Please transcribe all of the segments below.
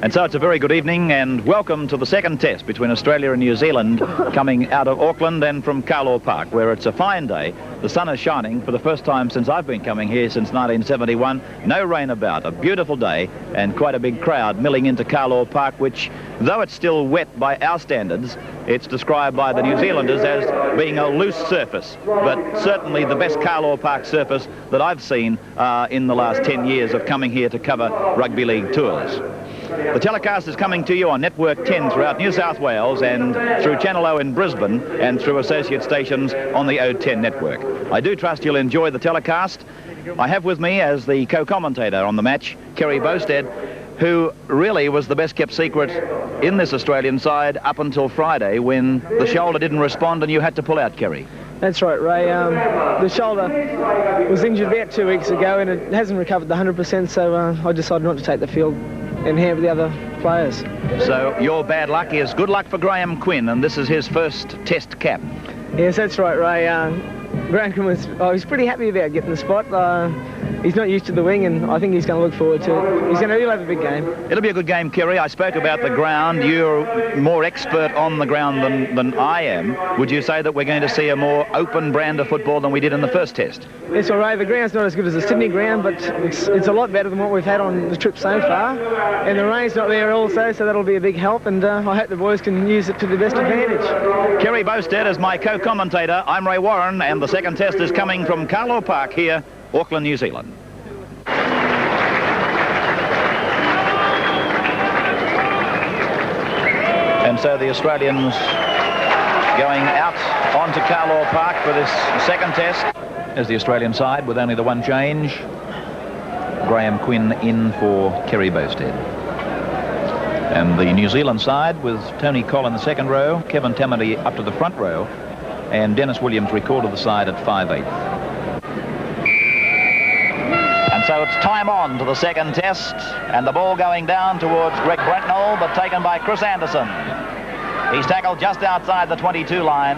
And so it's a very good evening and welcome to the second test between Australia and New Zealand, coming out of Auckland and from Carlaw Park, where it's a fine day. The sun is shining for the first time since I've been coming here since 1971. No rain about, a beautiful day and quite a big crowd milling into Carlaw Park, which, though it's still wet by our standards, it's described by the New Zealanders as being a loose surface, but certainly the best Carlaw Park surface that I've seen in the last 10 years of coming here to cover rugby league tours. The telecast is coming to you on Network 10 throughout New South Wales and through Channel O in Brisbane and through associate stations on the O10 network. I do trust you'll enjoy the telecast. I have with me as the co-commentator on the match, Kerry Bosted, who really was the best kept secret in this Australian side up until Friday when the shoulder didn't respond and you had to pull out, Kerry. That's right, Ray. The shoulder was injured about 2 weeks ago and it hasn't recovered 100%, so I decided not to take the field and hamper the other players. So your bad luck is good luck for Graham Quinn, and this is his first test cap. Yes, that's right, Ray. Graham Quinn was pretty happy about getting the spot. He's not used to the wing, and I think he's going to look forward to it. He'll have a big game. It'll be a good game, Kerry. I spoke about the ground. You're more expert on the ground than I am. Would you say that we're going to see a more open brand of football than we did in the first test? Yes, well, Ray, the ground's not as good as the Sydney ground, but it's a lot better than what we've had on the trip so far. And the rain's not there also, so that'll be a big help, and I hope the boys can use it to the best advantage. Kerry Bosted is my co-commentator. I'm Ray Warren, and the second test is coming from Carlaw Park here, Auckland, New Zealand. And so the Australians going out onto Carlaw Park for this second test as the Australian side with only the one change. Graham Quinn in for Kerry Bosted. And the New Zealand side with Tony Cole in the second row, Kevin Tamati up to the front row, and Dennis Williams recalled to the side at 5/8. And so it's time on to the second test, and the ball going down towards Greg Brentnell, but taken by Chris Anderson. He's tackled just outside the 22 line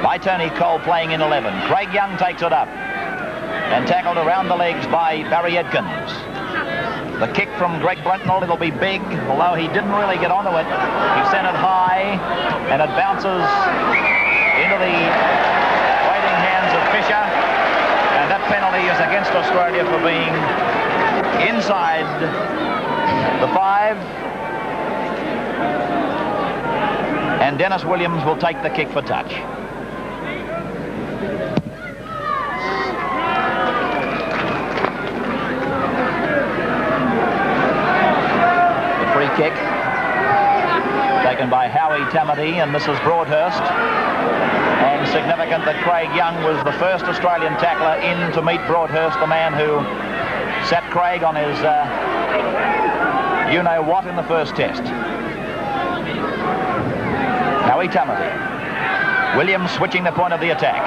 by Tony Cole, playing in 11. Craig Young takes it up and tackled around the legs by Barry Edkins. The kick from Greg Brentnell, it'll be big, although he didn't really get onto it. He sent it high, and it bounces into the waiting hands of Fisher, and that penalty is against Australia for being inside the 5. And Dennis Williams will take the kick for touch. The free kick taken by Howie Tamati and Mrs. Broadhurst. And significant that Craig Young was the first Australian tackler in to meet Broadhurst, the man who sat Craig on his you-know-what in the first test. Howie Tamati. Williams switching the point of the attack.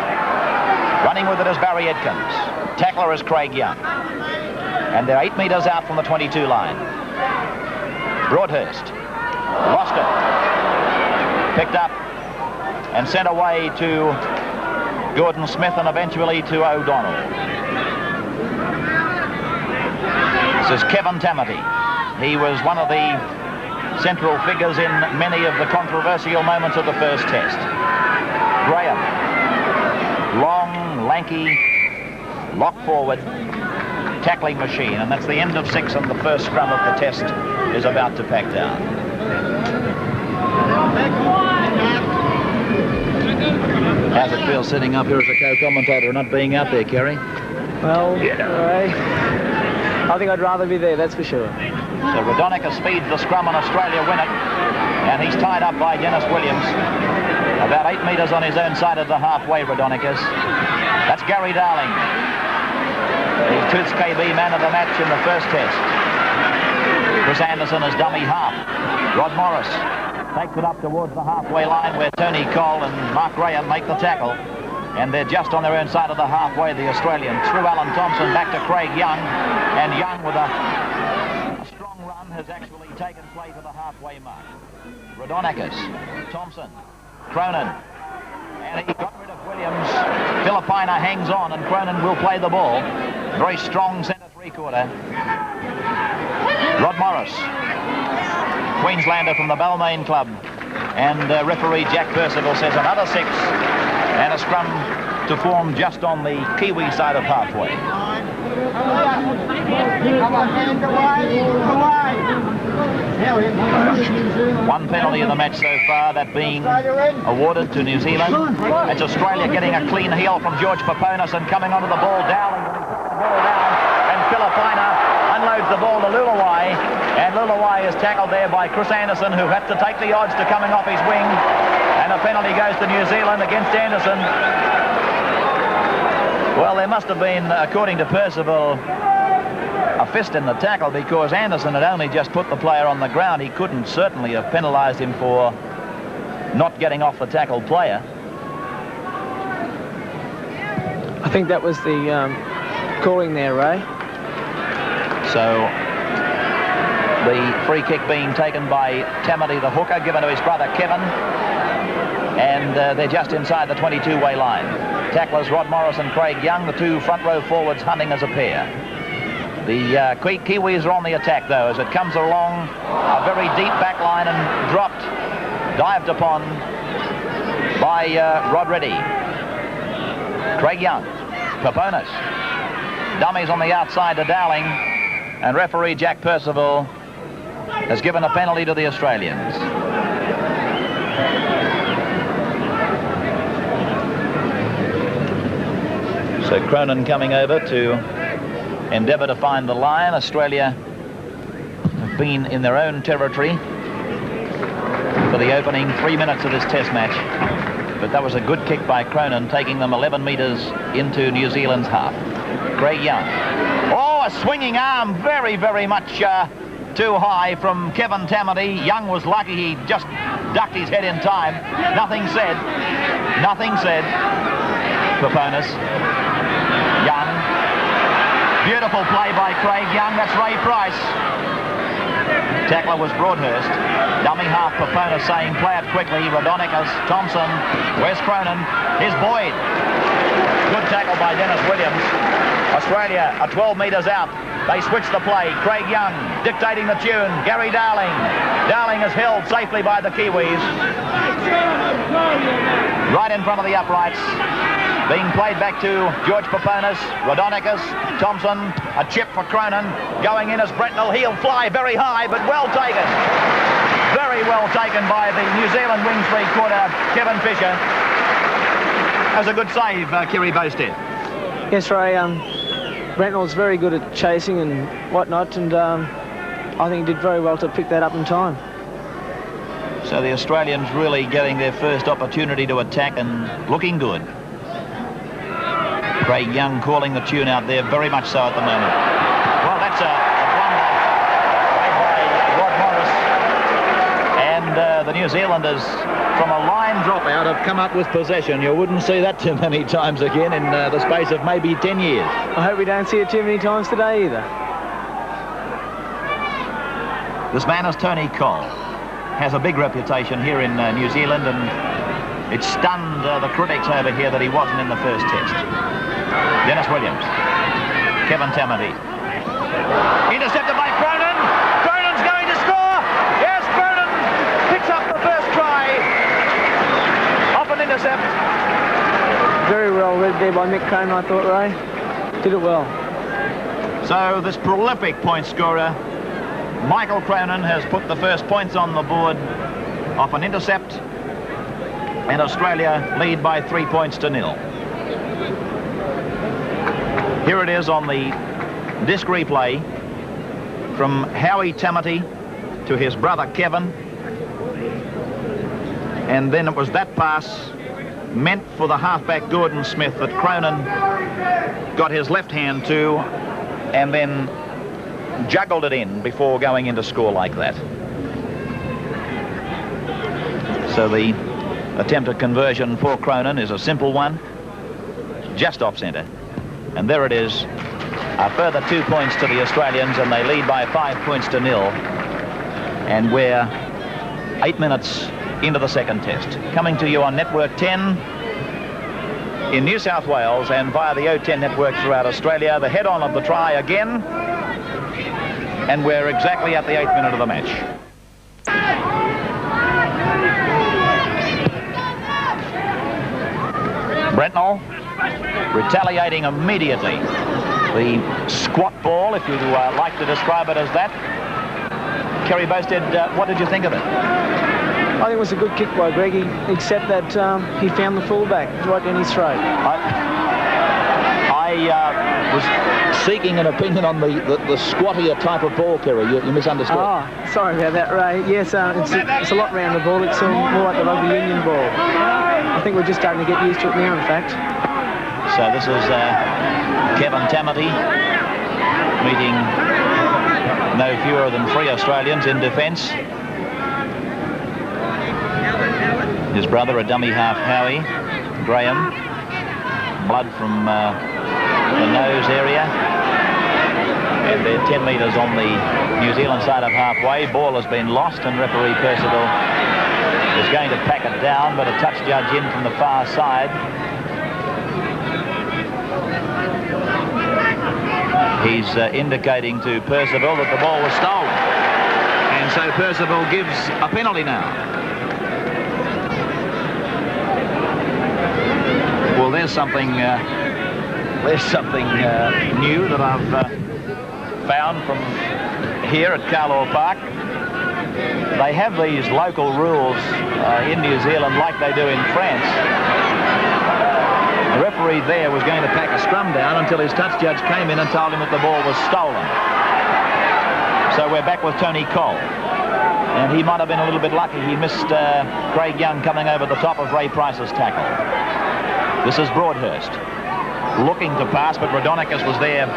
Running with it is Barry Edkins. Tackler is Craig Young. And they're 8 metres out from the 22 line. Broadhurst. Lost it. Picked up and sent away to Gordon Smith and eventually to O'Donnell. This is Kevin Tamati. He was one of the central figures in many of the controversial moments of the first test. Graham, long, lanky, lock forward, tackling machine, and that's the end of 6, and the first scrum of the test is about to pack down. How's it feel sitting up here as a co-commentator and not being out there, Kerry? Well, I think I'd rather be there, that's for sure. So Rodonica speeds the scrum and Australia win it. And he's tied up by Dennis Williams. About 8 metres on his own side of the halfway, Rodonicus. That's Gary Darling. He's Tooth's KB man of the match in the first test. Chris Anderson is dummy half. Rod Morris takes it up towards the halfway line where Tony Cole and Mark Graham make the tackle. And they're just on their own side of the halfway, the Australian. Through Alan Thompson, back to Craig Young. And Young with a strong run has actually taken play to the halfway mark. Rodonicus, Thompson, Cronin. And he got rid of Williams. Filipina hangs on and Cronin will play the ball. Very strong centre three-quarter. Rod Morris, Queenslander from the Balmain Club, and referee Jack Percival says another 6 and a scrum to form just on the Kiwi side of halfway. One penalty in the match so far, that being awarded to New Zealand. It's Australia getting a clean heel from George Paponis and coming onto the ball. Dowling put the ball down, and Filipina unloads the ball to Lulawai, and Lulawai is tackled there by Chris Anderson, who had to take the odds to coming off his wing, and a penalty goes to New Zealand against Anderson. Well, there must have been, according to Percival, a fist in the tackle, because Anderson had only just put the player on the ground. He couldn't certainly have penalised him for not getting off the tackled player. I think that was the calling there, Ray. So the free kick being taken by Tamati, the hooker, given to his brother Kevin, and they're just inside the 22-way line. Tacklers Rod Morris and Craig Young, the two front row forwards hunting as a pair. The Kiwis are on the attack, though, as it comes along a very deep back line and dropped, dived upon by Rod Reddy. Craig Young, Paponis, dummies on the outside to Dowling, and referee Jack Percival has given a penalty to the Australians. So Cronin coming over to endeavour to find the line. Australia have been in their own territory for the opening 3 minutes of this test match, but that was a good kick by Cronin, taking them 11 metres into New Zealand's half. Craig Young. Oh, a swinging arm, very, very much too high from Kevin Tamati. Young was lucky he just ducked his head in time. Nothing said. Nothing said. Paponis. Young. Beautiful play by Craig Young. That's Ray Price. Tackler was Broadhurst. Dummy half Paponis saying play it quickly. Rodonicus, Thompson, where's Cronin? Here's Boyd. Good tackle by Dennis Williams. Australia are 12 metres out. They switch the play. Craig Young dictating the tune. Gary Dowling. Dowling is held safely by the Kiwis. Right in front of the uprights. Being played back to George Paponis, Rodonicus, Thompson, a chip for Cronin. Going in as Brentnell. He'll fly very high, but well taken. Very well taken by the New Zealand wing three-quarter, Kevin Fisher. That was a good save, Kiri Bosted. Yes, Ray. Brentnell's very good at chasing and whatnot, and I think he did very well to pick that up in time. So the Australians really getting their first opportunity to attack and looking good. Craig Young calling the tune out there, very much so at the moment. Well, that's a blunder made by Rod Morris. And the New Zealanders, from a line dropout, have come up with possession. You wouldn't see that too many times again in the space of maybe 10 years. I hope we don't see it too many times today either. This man is Tony Cole. Has a big reputation here in New Zealand, and it stunned the critics over here that he wasn't in the first test. Dennis Williams. Kevin Tamati. Intercepted by Cronin. Cronin's going to score. Yes, Cronin picks up the first try. Off an intercept. Very well read there by Mick Cronin, I thought, Ray. Did it well. So this prolific point scorer, Michael Cronin, has put the first points on the board off an intercept, and Australia lead by 3 points to 0. Here it is on the disc replay from Howie Tamati to his brother Kevin, and then it was that pass meant for the halfback Gordon Smith that Cronin got his left hand to and then juggled it in before going in to score like that. So the attempted conversion for Cronin is a simple one, just off centre. And there it is, a further 2 points to the Australians, and they lead by 5 points to 0. And we're 8 minutes into the second test. Coming to you on Network 10 in New South Wales and via the O10 network throughout Australia. The head-on of the try again. And we're exactly at the 8th minute of the match. Brentnell retaliating immediately. The squat ball, if you like to describe it as that. Kerry Bosted, what did you think of it? I think it was a good kick by Greggy, except that he found the fullback right down his throat. I was seeking an opinion on the squattier type of ball, Kerry. You misunderstood. Oh, sorry about that, Ray. Yes, it's a lot round the ball. It's more like the rugby union ball. I think we're just starting to get used to it now, in fact. So this is Kevin Tamati meeting no fewer than 3 Australians in defence. His brother, a dummy half Howie, Graham. Blood from the nose area. And they're 10 metres on the New Zealand side of halfway. Ball has been lost and referee Percival is going to pack it down, but a touch judge in from the far side. He's indicating to Percival that the ball was stolen. And so Percival gives a penalty now. Well, there's something new that I've found from here at Carlaw Park. They have these local rules in New Zealand like they do in France. The referee there was going to pack a scrum down until his touch judge came in and told him that the ball was stolen. So we're back with Tony Cole. And he might have been a little bit lucky. He missed Craig Young coming over the top of Ray Price's tackle. This is Broadhurst looking to pass, but Rodonicus was there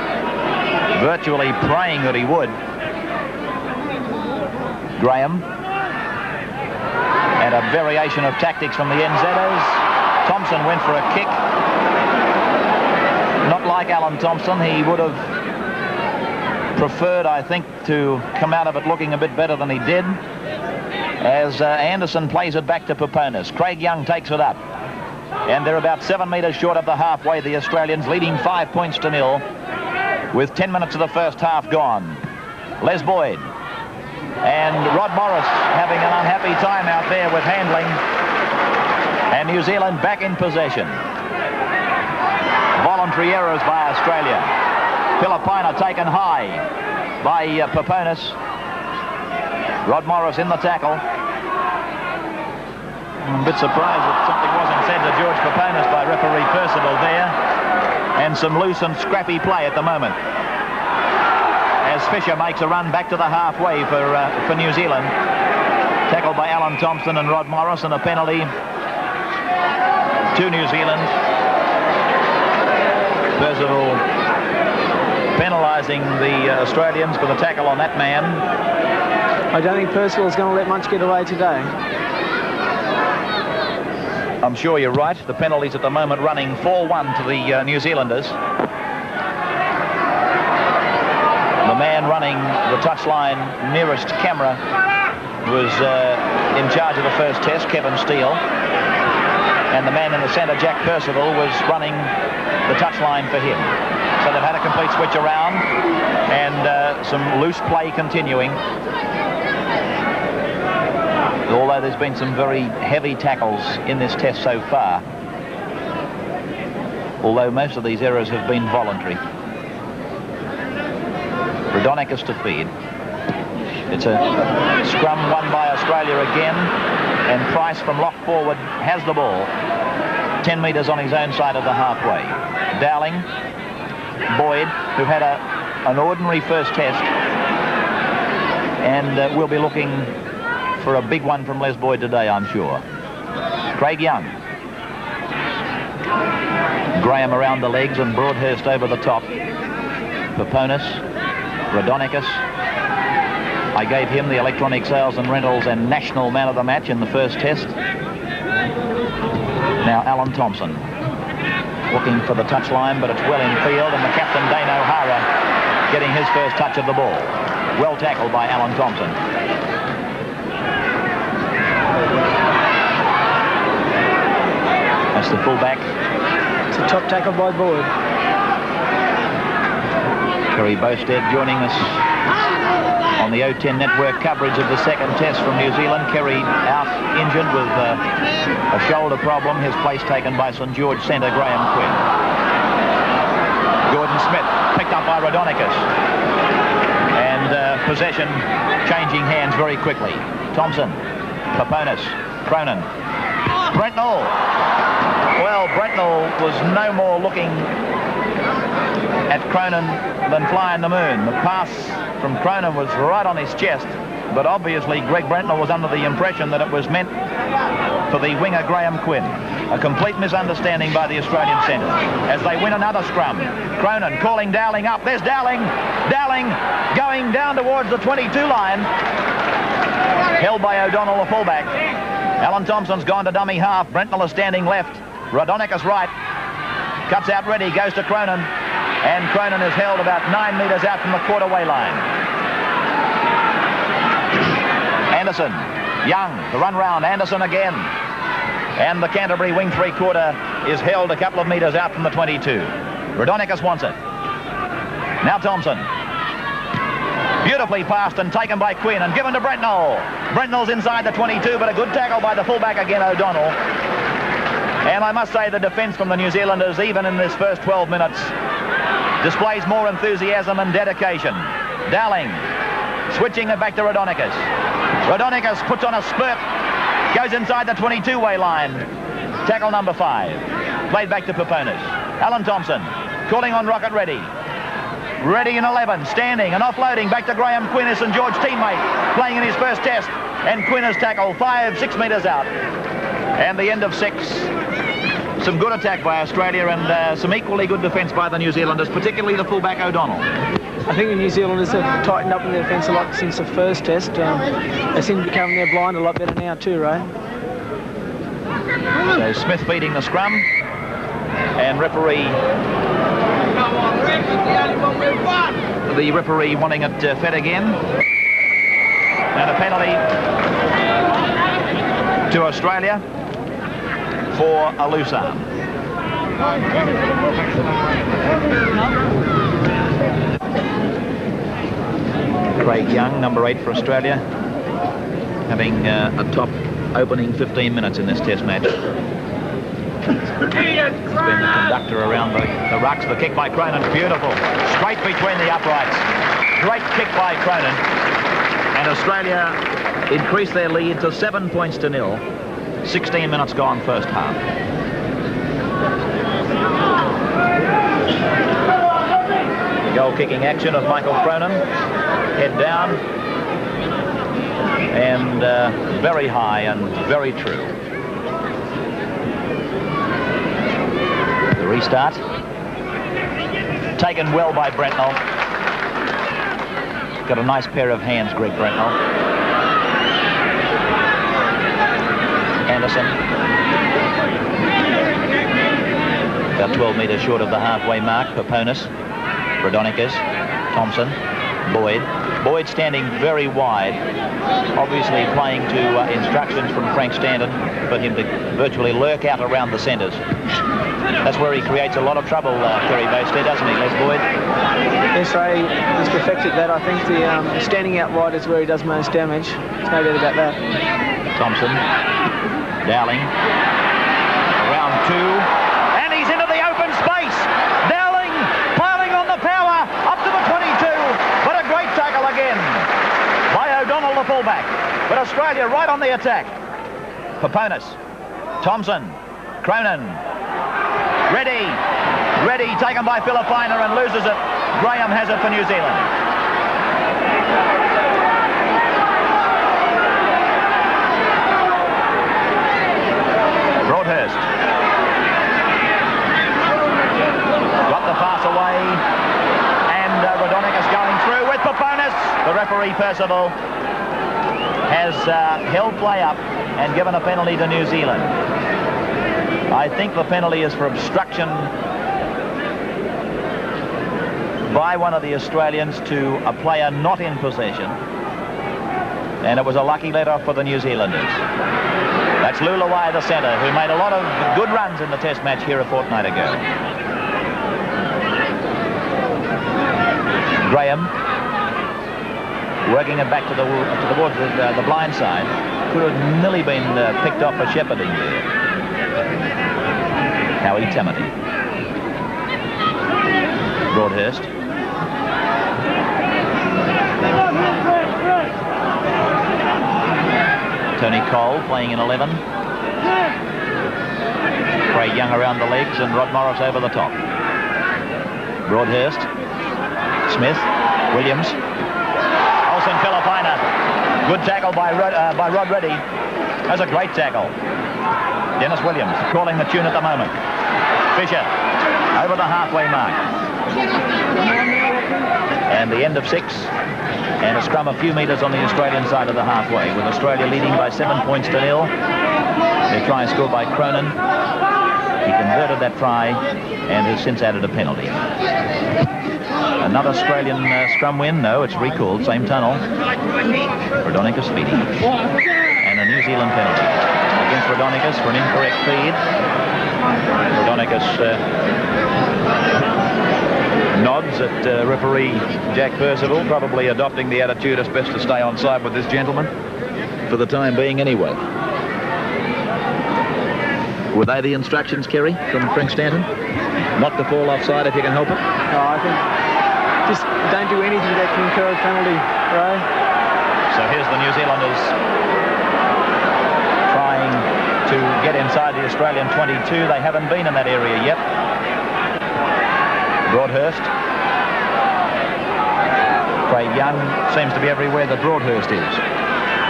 virtually praying that he would. Graham. And a variation of tactics from the NZers. Thompson went for a kick. Not like Alan Thompson. He would have preferred, I think, to come out of it looking a bit better than he did. As Anderson plays it back to Poponis. Craig Young takes it up. And they're about 7 metres short of the halfway, the Australians, leading 5 points to 0 with 10 minutes of the first half gone. Les Boyd and Rod Morris having an unhappy time out there with handling. And New Zealand back in possession. Voluntary errors by Australia. Filipina taken high by Poponis. Rod Morris in the tackle. I'm a bit surprised that something wasn't said to George Poponis by referee Percival there. And some loose and scrappy play at the moment. As Fisher makes a run back to the halfway for New Zealand. Tackled by Alan Thompson and Rod Morris, and a penalty to New Zealand. Percival penalising the Australians for the tackle on that man. I don't think Percival's going to let much get away today. I'm sure you're right. The penalties at the moment running 4-1 to the New Zealanders. The man running the touchline nearest camera was in charge of the first test, Kevin Steele. And the man in the centre, Jack Percival, was running the touchline for him. So they've had a complete switch around and some loose play continuing. Although there's been some very heavy tackles in this test so far. Although most of these errors have been voluntary. Rodonicus to feed. It's a scrum won by Australia again, and Price from lock forward has the ball. 10 metres on his own side of the halfway. Dowling, Boyd, who had an ordinary first test, and we'll be looking for a big one from Les Boyd today, I'm sure. Craig Young. Graham around the legs and Broadhurst over the top. Poponis, Rodonicus. I gave him the electronic sales and rentals and national man of the match in the first test. Now Alan Thompson looking for the touchline, but it's well in field, and the captain, Dane O'Hara, getting his first touch of the ball. Well tackled by Alan Thompson. That's the fullback. It's a top tackle by Boyd. Kerry Bosted joining us on the O10 network coverage of the second test from New Zealand. Kerry out injured with a shoulder problem. His place taken by St George centre Graham Quinn. Gordon Smith picked up by Rodonicus. And possession changing hands very quickly. Thompson, Paponis, Cronin, Brentnall. Well, Brentnall was no more looking at Cronin than fly in the moon. The pass from Cronin was right on his chest, but obviously Greg Brentnall was under the impression that it was meant for the winger Graham Quinn. A complete misunderstanding by the Australian centre as they win another scrum. Cronin calling Dowling up. There's Dowling. Dowling going down towards the 22 line. Held by O'Donnell, the fullback. Alan Thompson's gone to dummy half. Brentnall is standing left. Rodonicus right. Cuts out Reddy, goes to Cronin. And Cronin is held about 9 metres out from the quarter-way line. Anderson, Young, the run round. Anderson again. And the Canterbury wing three-quarter is held a couple of metres out from the 22. Rodonicus wants it. Now Thompson. Beautifully passed and taken by Quinn and given to Brentnall. Brentnall's inside the 22, but a good tackle by the fullback again, O'Donnell. And I must say the defence from the New Zealanders, even in this first 12 minutes, displays more enthusiasm and dedication. Dowling switching it back to Rodonicus. Rodonicus puts on a spurt, goes inside the 22-way line. Tackle number 5. Played back to Paponis. Alan Thompson calling on Rocket Reddy. Reddy in 11, standing and offloading back to Graham Quinn, his St George teammate, playing in his first test. And Quinn has tackled 5-6 metres out. And the end of 6. Some good attack by Australia and some equally good defence by the New Zealanders, particularly the fullback O'Donnell. I think the New Zealanders have tightened up in their defence a lot since the first test. They seem to be covering their blind a lot better now too, right? So Smith feeding the scrum, and the referee wanting it fed again. And a penalty to Australia for a loose arm. Craig Young, number 8 for Australia, having a top opening 15 minutes in this test match. He's been the conductor around the rucks. The kick by Cronin, beautiful. Straight between the uprights. Great kick by Cronin. And Australia increased their lead to 7 points to 0. 16 minutes gone first half. Goal kicking action of Michael Cronin. Head down. And very high and very true. The restart. Taken well by Brentnall. Got a nice pair of hands, Greg Brentnall. Anderson. About 12 metres short of the halfway mark. Paponis. Rodonicus. Thompson. Boyd. Boyd standing very wide, obviously playing to instructions from Frank Stanton for him to virtually lurk out around the centres. That's where he creates a lot of trouble, Kerry Boasted, doesn't he, Les Boyd? Yes, he's perfected that. I think the standing out wide is where he does most damage. There's no doubt about that. Thompson, Dowling, round 2, and he's into the open space. Dowling piling on the power, up to the 22, but a great tackle again by O'Donnell, the fullback. But Australia right on the attack. Paponis, Thompson, Cronin, Reddy taken by Filipina and loses it. Graham has it for New Zealand. Broadhurst got the pass away, and Rodonicus going through with Paponis. The referee, Percival, has held play up and given a penalty to New Zealand. I think the penalty is for obstruction by one of the Australians to a player not in possession. And it was a lucky let-off for the New Zealanders. That's Lulawai, the centre, who made a lot of good runs in the test match here a fortnight ago. Graham working it back towards the blind side. Could have nearly been picked off for shepherding there. Howie Tamati. Broadhurst. Tony Cole playing in 11. Craig Young around the legs and Rod Morris over the top. Broadhurst. Smith. Williams. Olsen Filipina. Good tackle by Rod Reddy. That's a great tackle. Dennis Williams calling the tune at the moment. Fisher over the halfway mark. And the end of 6. And a scrum a few metres on the Australian side of the halfway, with Australia leading by 7 points to 0. Their try scored by Cronin. He converted that try and has since added a penalty. Another Australian scrum win. No, it's recalled. Same tunnel. Rodonicus feeding. And a New Zealand penalty against Rodonicus for an incorrect feed. Rodonicus nods at referee Jack Percival, probably adopting the attitude it's best to stay on side with this gentleman for the time being anyway. Were they the instructions, Kerry, from Frank Stanton? Not to fall offside if you can help it? No, I think just don't do anything that can incur a penalty, Ray. So here's the New Zealanders trying to get inside the Australian 22. They haven't been in that area yet. Broadhurst. Craig Young seems to be everywhere that Broadhurst is.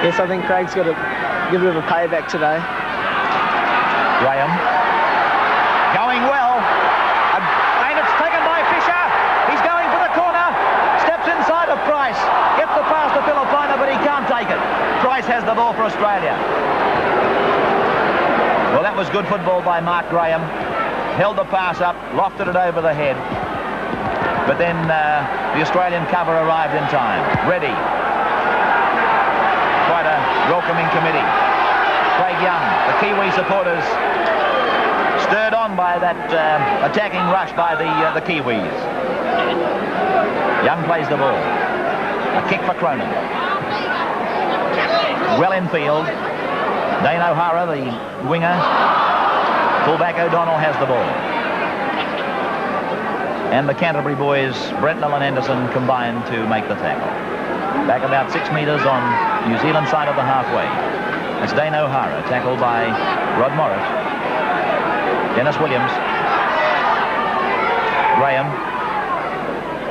Yes, I think Craig's got to give a bit of a payback today. Graham. Going well. And it's taken by Fisher. He's going for the corner. Steps inside of Price. Gets the pass to Filipina, but he can't take it. Price has the ball for Australia. Well, that was good football by Mark Graham. Held the pass up, lofted it over the head. But then the Australian cover arrived in time. Reddy. Quite a welcoming committee. Craig Young, the Kiwi supporters, stirred on by that attacking rush by the Kiwis. Young plays the ball. A kick for Cronin. Well in field. Dane O'Hara, the winger. Fullback O'Donnell has the ball. And the Canterbury boys, Brentnell and Anderson, combine to make the tackle. Back about 6 metres on New Zealand side of the halfway. It's Dane O'Hara, tackled by Rod Morris. Dennis Williams. Graham.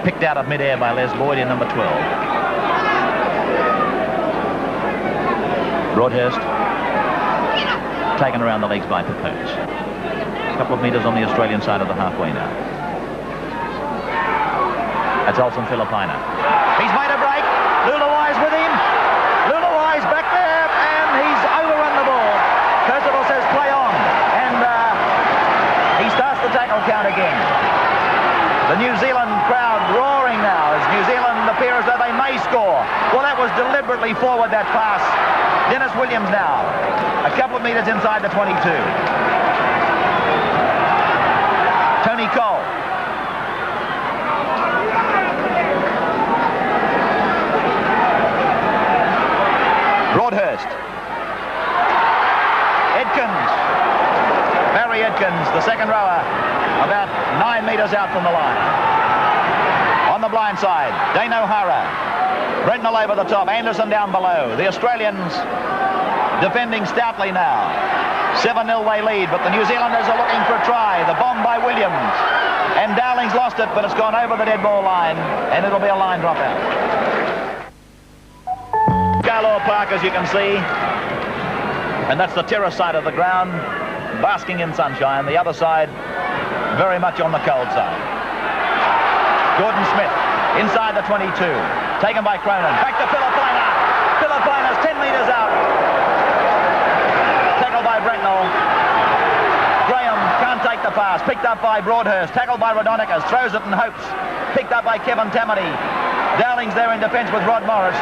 Picked out of mid-air by Les Boyd in number 12. Broadhurst. Taken around the legs by Papouche. A couple of metres on the Australian side of the halfway now. That's Olsen Filipina. He's made a break. Lulawai's with him. Lulawai's back there, and he's overrun the ball. Percival says play on, and he starts the tackle count again. The New Zealand crowd roaring now as New Zealand appear as though they may score. Well, that was deliberately forward, that pass. Dennis Williams now, a couple of metres inside the 22. Tony Cole. Broadhurst. Edkins. Barry Edkins, the second rower, about 9 metres out from the line. On the blind side, Dane O'Hara. Brentnell over the top, Anderson down below. The Australians defending stoutly now. 7-0 they lead, but the New Zealanders are looking for a try. The bomb by Williams. And Dowling's lost it, but it's gone over the dead ball line, and it'll be a line dropout. Carlaw Park, as you can see, and that's the terrace side of the ground, basking in sunshine. The other side, very much on the cold side. Gordon Smith, inside the 22, taken by Cronin. Back to Filipina. Filipina's 10 metres out. Tackled by Brentnell. Graham can't take the pass. Picked up by Broadhurst. Tackled by Rodonicus. Throws it and hopes. Picked up by Kevin Tamati. Dowling's there in defence with Rod Morris.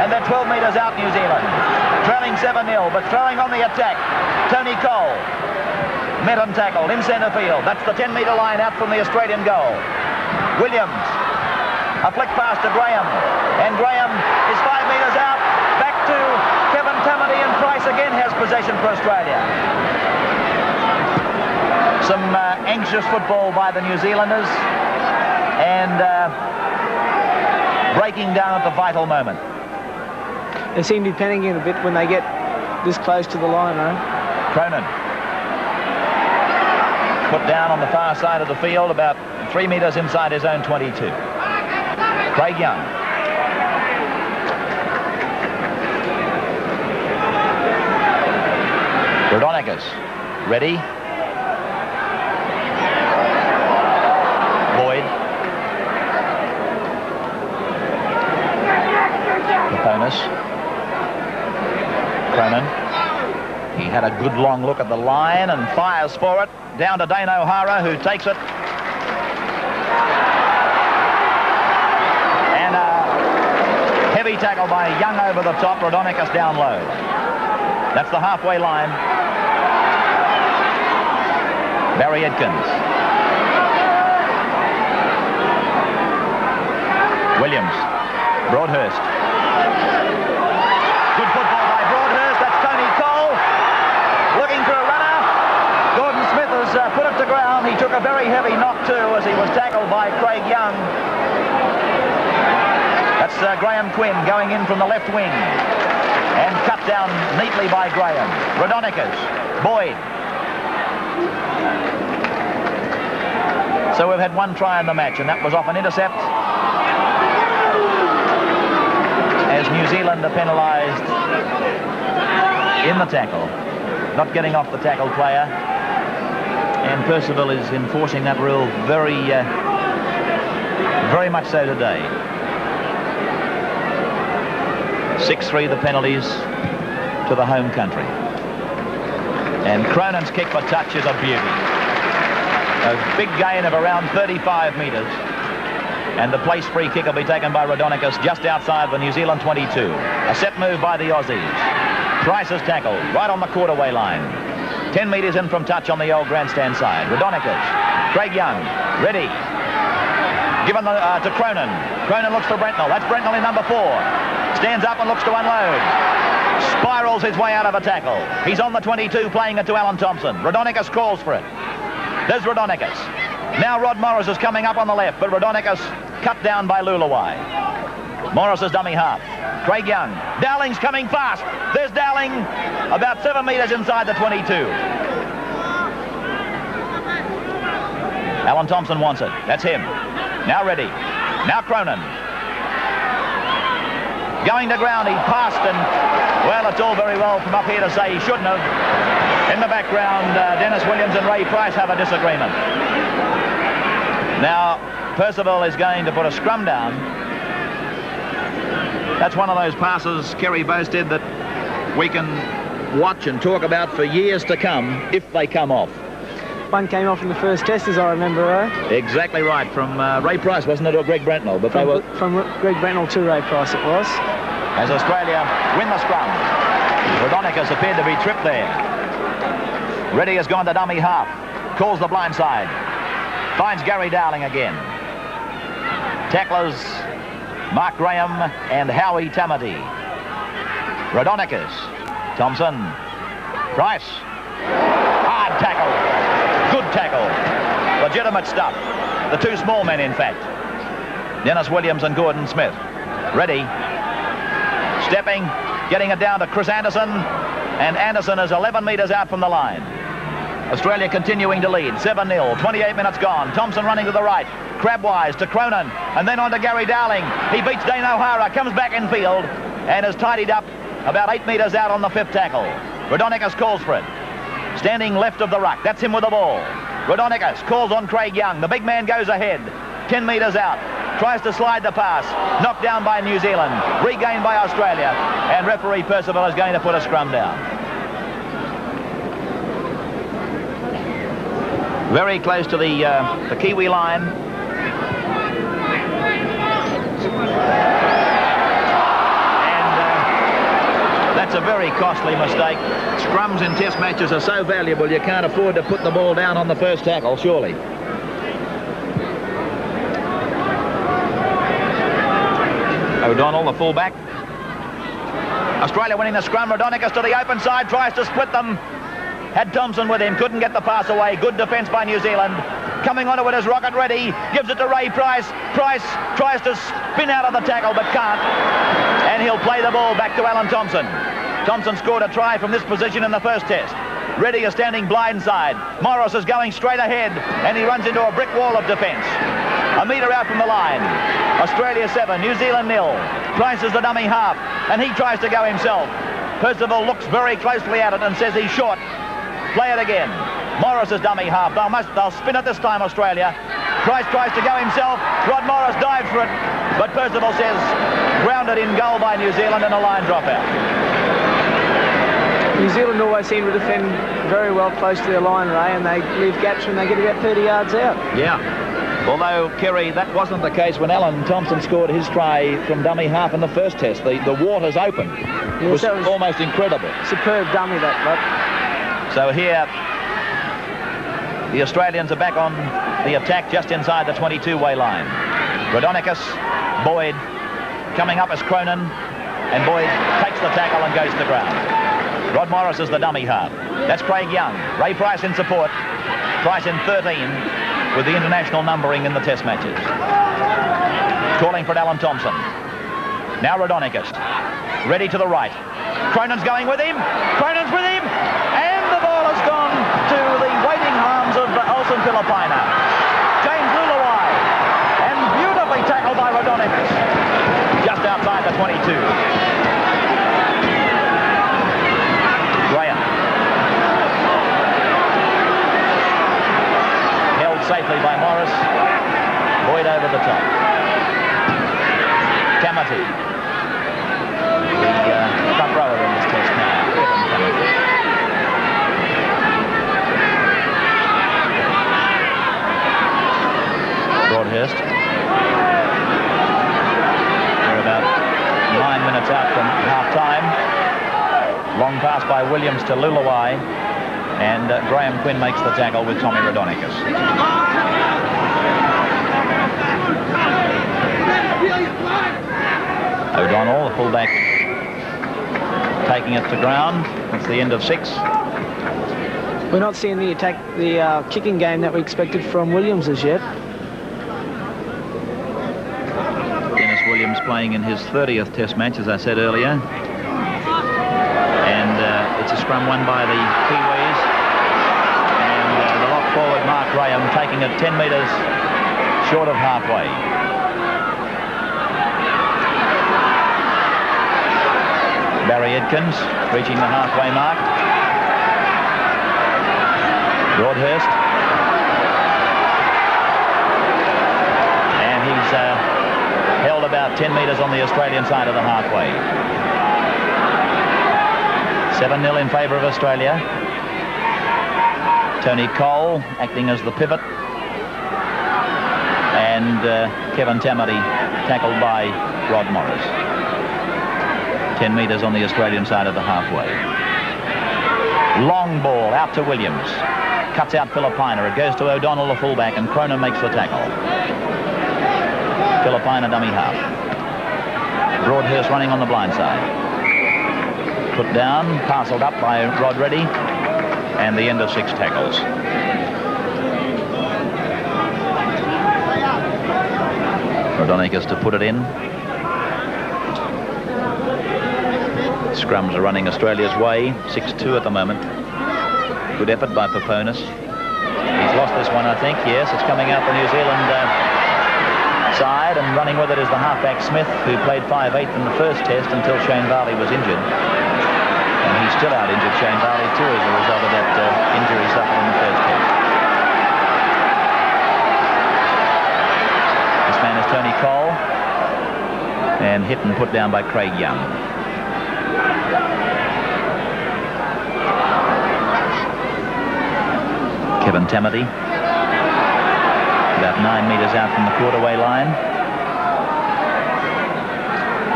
And they're 12 metres out, New Zealand. Trailing 7-0, but throwing on the attack. Tony Cole. Met and tackled in centre field. That's the 10-metre line out from the Australian goal. Williams. A flick pass to Graham. And Graham Price 5 metres out. Back to Kevin Tamati, and Price again has possession for Australia. Some anxious football by the New Zealanders, and breaking down at the vital moment. They seem to be panicking a bit when they get this close to the line, though. Cronin. Put down on the far side of the field, about 3 metres inside his own 22. Craig Young. Rodonicus. Reddy. Boyd. Paponis. Cronin. He had a good long look at the line and fires for it. Down to Dane O'Hara, who takes it. And a heavy tackle by Young over the top. Rodonicus down low. That's the halfway line. Barry Edkins. Williams. Broadhurst. Good football by Broadhurst. That's Tony Cole. Looking for a runner. Gordon Smith has put it to ground. He took a very heavy knock too as he was tackled by Craig Young. That's Graham Quinn going in from the left wing. And cut down neatly by Graham. Rodonicus. Boyd. So we've had one try in the match, and that was off an intercept. As New Zealand are penalised in the tackle. Not getting off the tackle player. And Percival is enforcing that rule very much so today. 6-3 the penalties to the home country. And Cronin's kick for touch is a beauty. A big gain of around 35 metres. And the place free kick will be taken by Rodonicus just outside the New Zealand 22. A set move by the Aussies. Price is tackled right on the quarterway line. 10 metres in from touch on the old grandstand side. Rodonicus. Craig Young. Reddy. Given to Cronin. Cronin looks for Brentnell. That's Brentnell in number 4. Stands up and looks to unload. Spirals his way out of a tackle. He's on the 22 playing it to Alan Thompson. Rodonicus calls for it. There's Rodonicus. Now Rod Morris is coming up on the left, but Rodonicus cut down by Lulawai. Morris's dummy half. Craig Young. Dowling's coming fast. There's Dowling about 7 metres inside the 22. Alan Thompson wants it. That's him. Now Reddy. Now Cronin. Going to ground. He passed, and, well, it's all very well from up here to say he shouldn't have. In the background, Dennis Williams and Ray Price have a disagreement. Now, Percival is going to put a scrum down. That's one of those passes Kerry boasted that we can watch and talk about for years to come if they come off. One came off in the first test, as I remember. Exactly right, from Ray Price, wasn't it, or Greg Brentnell? But from Greg Brentnell to Ray Price it was. As Australia win the scrum. Rodonicus appeared to be tripped there. Reddy has gone to dummy half. Calls the blind side. Finds Gary Dowling again. Tacklers Mark Graham and Howie Tamati. Rodonicus. Thompson. Price. Hard tackle. Good tackle. Legitimate stuff. The two small men, in fact. Dennis Williams and Gordon Smith. Reddy. Stepping. Getting it down to Chris Anderson. And Anderson is 11 metres out from the line. Australia continuing to lead. 7-0. 28 minutes gone. Thompson running to the right. Crabwise to Cronin. And then on to Gary Dowling. He beats Dane O'Hara. Comes back in field. And is tidied up about 8 metres out on the 5th tackle. Rodonicus calls for it. Standing left of the ruck. That's him with the ball. Rodonicus calls on Craig Young. The big man goes ahead. 10 metres out. Tries to slide the pass. Knocked down by New Zealand. Regained by Australia. And referee Percival is going to put a scrum down. Very close to the Kiwi line. That's a very costly mistake. Scrums in test matches are so valuable you can't afford to put the ball down on the first tackle, surely. O'Donnell, the fullback. Australia winning the scrum. Rodonicus to the open side, tries to split them. Had Thompson with him, couldn't get the pass away. Good defence by New Zealand. Coming onto it is Rocket Reddy, gives it to Ray Price. Price tries to spin out of the tackle but can't. And he'll play the ball back to Alan Thompson. Thompson scored a try from this position in the first test. Reddy is standing blindside. Morris is going straight ahead and he runs into a brick wall of defence. A metre out from the line. Australia 7, New Zealand 0. Price is the dummy half and he tries to go himself. Percival looks very closely at it and says he's short. Play it again. Morris is dummy half. They'll spin it this time, Australia. Price tries to go himself. Rod Morris dives for it. But Percival says grounded in goal by New Zealand and a line dropout. New Zealand always seem to defend very well close to their line, Ray, and they leave gaps when they get about 30 yards out. Yeah. Although, Kerry, that wasn't the case when Alan Thompson scored his try from dummy half in the first test. The water's open. Yes, It was that was almost incredible. Superb dummy, that, but... So here, the Australians are back on the attack just inside the 22-way line. Rodonicus, Boyd, coming up as Cronin, and Boyd takes the tackle and goes to the ground. Rod Morris is the dummy half. That's Craig Young. Ray Price in support. Price in 13 with the international numbering in the test matches. Calling for Alan Thompson. Now Rodonicus. Reddy to the right. Cronin's going with him. Cronin's with him. And the ball has gone to the waiting arms of Olsen Filipina. James Luluai. And beautifully tackled by Rodonicus. Just outside the 22. Graham. Held safely by Morris. Boyd over the top. Tamati. The front rower in this test now. Broadhurst. We're about 9 minutes out from half-time. Long pass by Williams to Luluai, and Graham Quinn makes the tackle with Tommy Rodonicus. O'Donnell, the fullback, taking it to ground. It's the end of 6. We're not seeing the kicking game that we expected from Williams as yet. Dennis Williams playing in his 30th test match, as I said earlier. It's a scrum won by the Kiwis. And the lock forward, Mark Graham, taking it 10 metres short of halfway. Barry Edkins reaching the halfway mark. Broadhurst. And he's held about 10 metres on the Australian side of the halfway. 7-0 in favour of Australia. Tony Cole acting as the pivot. And Kevin Tamati tackled by Rod Morris. 10 metres on the Australian side of the halfway. Long ball out to Williams. Cuts out Filipina. It goes to O'Donnell, the fullback, and Cronin makes the tackle. Filipina dummy half. Broadhurst running on the blind side. Put down, parcelled up by Rod Reddy, and the end of 6 tackles. Rodonicus to put it in. Scrums are running Australia's way, 6-2 at the moment. Good effort by Peponis. He's lost this one, I think. Yes, it's coming out the New Zealand side, and running with it is the halfback Smith, who played 5/8 in the first test until Shane Varley was injured. And he's still out injured, Shane Varley, too, as a result of that injury suffered in the first test. This man is Tony Cole, and hit and put down by Craig Young. Kevin Tamati, about 9 metres out from the quarterway line.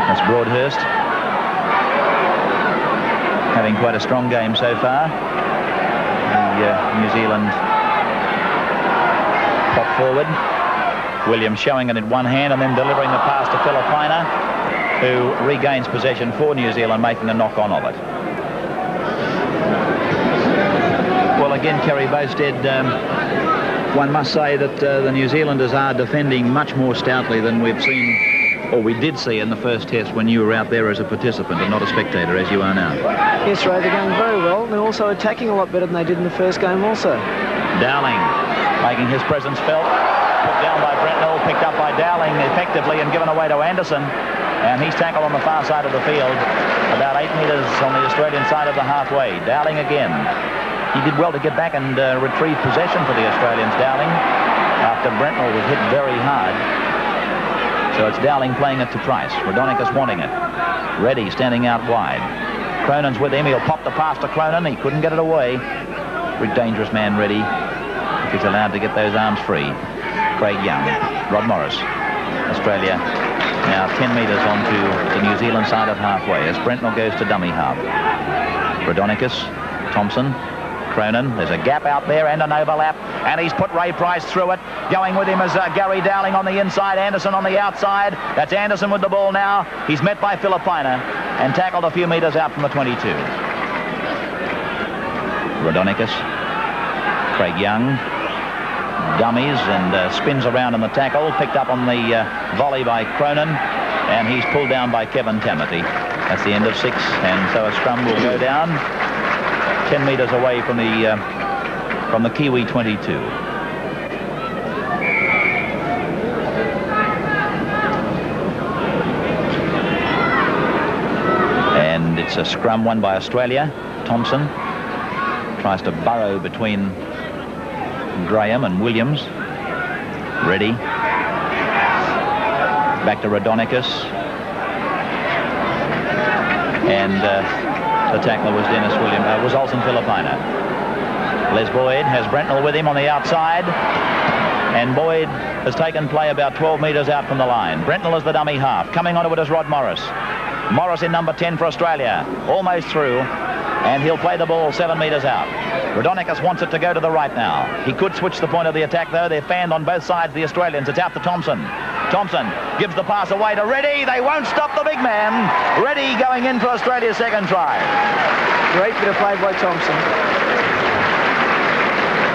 That's Broadhurst. Having quite a strong game so far. The New Zealand pop forward. Williams showing it in one hand and then delivering the pass to Filipina. who regains possession for New Zealand, making a knock-on of it. Well, again, Kerry Bowstead, one must say that the New Zealanders are defending much more stoutly than we've seen, or we did see in the first test when you were out there as a participant and not a spectator, as you are now. Yes, Ray, they're going very well. They're also attacking a lot better than they did in the first game also. Dowling making his presence felt. Put down by Brentnell, picked up by Dowling effectively and given away to Anderson. And he's tackled on the far side of the field, about 8 metres on the Australian side of the halfway. Dowling again. He did well to get back and retrieve possession for the Australians, Dowling, after Brentnell was hit very hard. So it's Dowling playing it to Price. Rodonicus wanting it. Reddy standing out wide. Cronin's with him. He'll pop the pass to Cronin. He couldn't get it away. Very dangerous man, Reddy, if he's allowed to get those arms free. Craig Young. Rod Morris. Australia now 10 metres onto the New Zealand side of halfway as Brentnell goes to dummy half. Rodonicus, Thompson, Cronin. There's a gap out there and an overlap, and he's put Ray Price through it. Going with him is Gary Dowling on the inside, Anderson on the outside. That's Anderson with the ball now. He's met by Filipina and tackled a few metres out from the 22. Rodonicus, Craig Young, dummies and spins around in the tackle, picked up on the volley by Cronin, and he's pulled down by Kevin Tamati. That's the end of 6, and so a scrum will go down 10 metres away from the Kiwi 22. And it's a scrum won by Australia. Thompson tries to burrow between Graham and Williams. Reddy. Back to Rodonicus. And the tackler was was Olsen Filipina. Les Boyd has Brentnell with him on the outside. And Boyd has taken play about 12 metres out from the line. Brentnell is the dummy half. Coming onto it is Rod Morris. Morris in number 10 for Australia. Almost through. And he'll play the ball 7 metres out. Rodonicus wants it to go to the right now. He could switch the point of the attack, though. They're fanned on both sides, the Australians. It's out to Thompson. Thompson gives the pass away to Reddy. They won't stop the big man. Reddy going in for Australia's second try. Great bit of play by Thompson.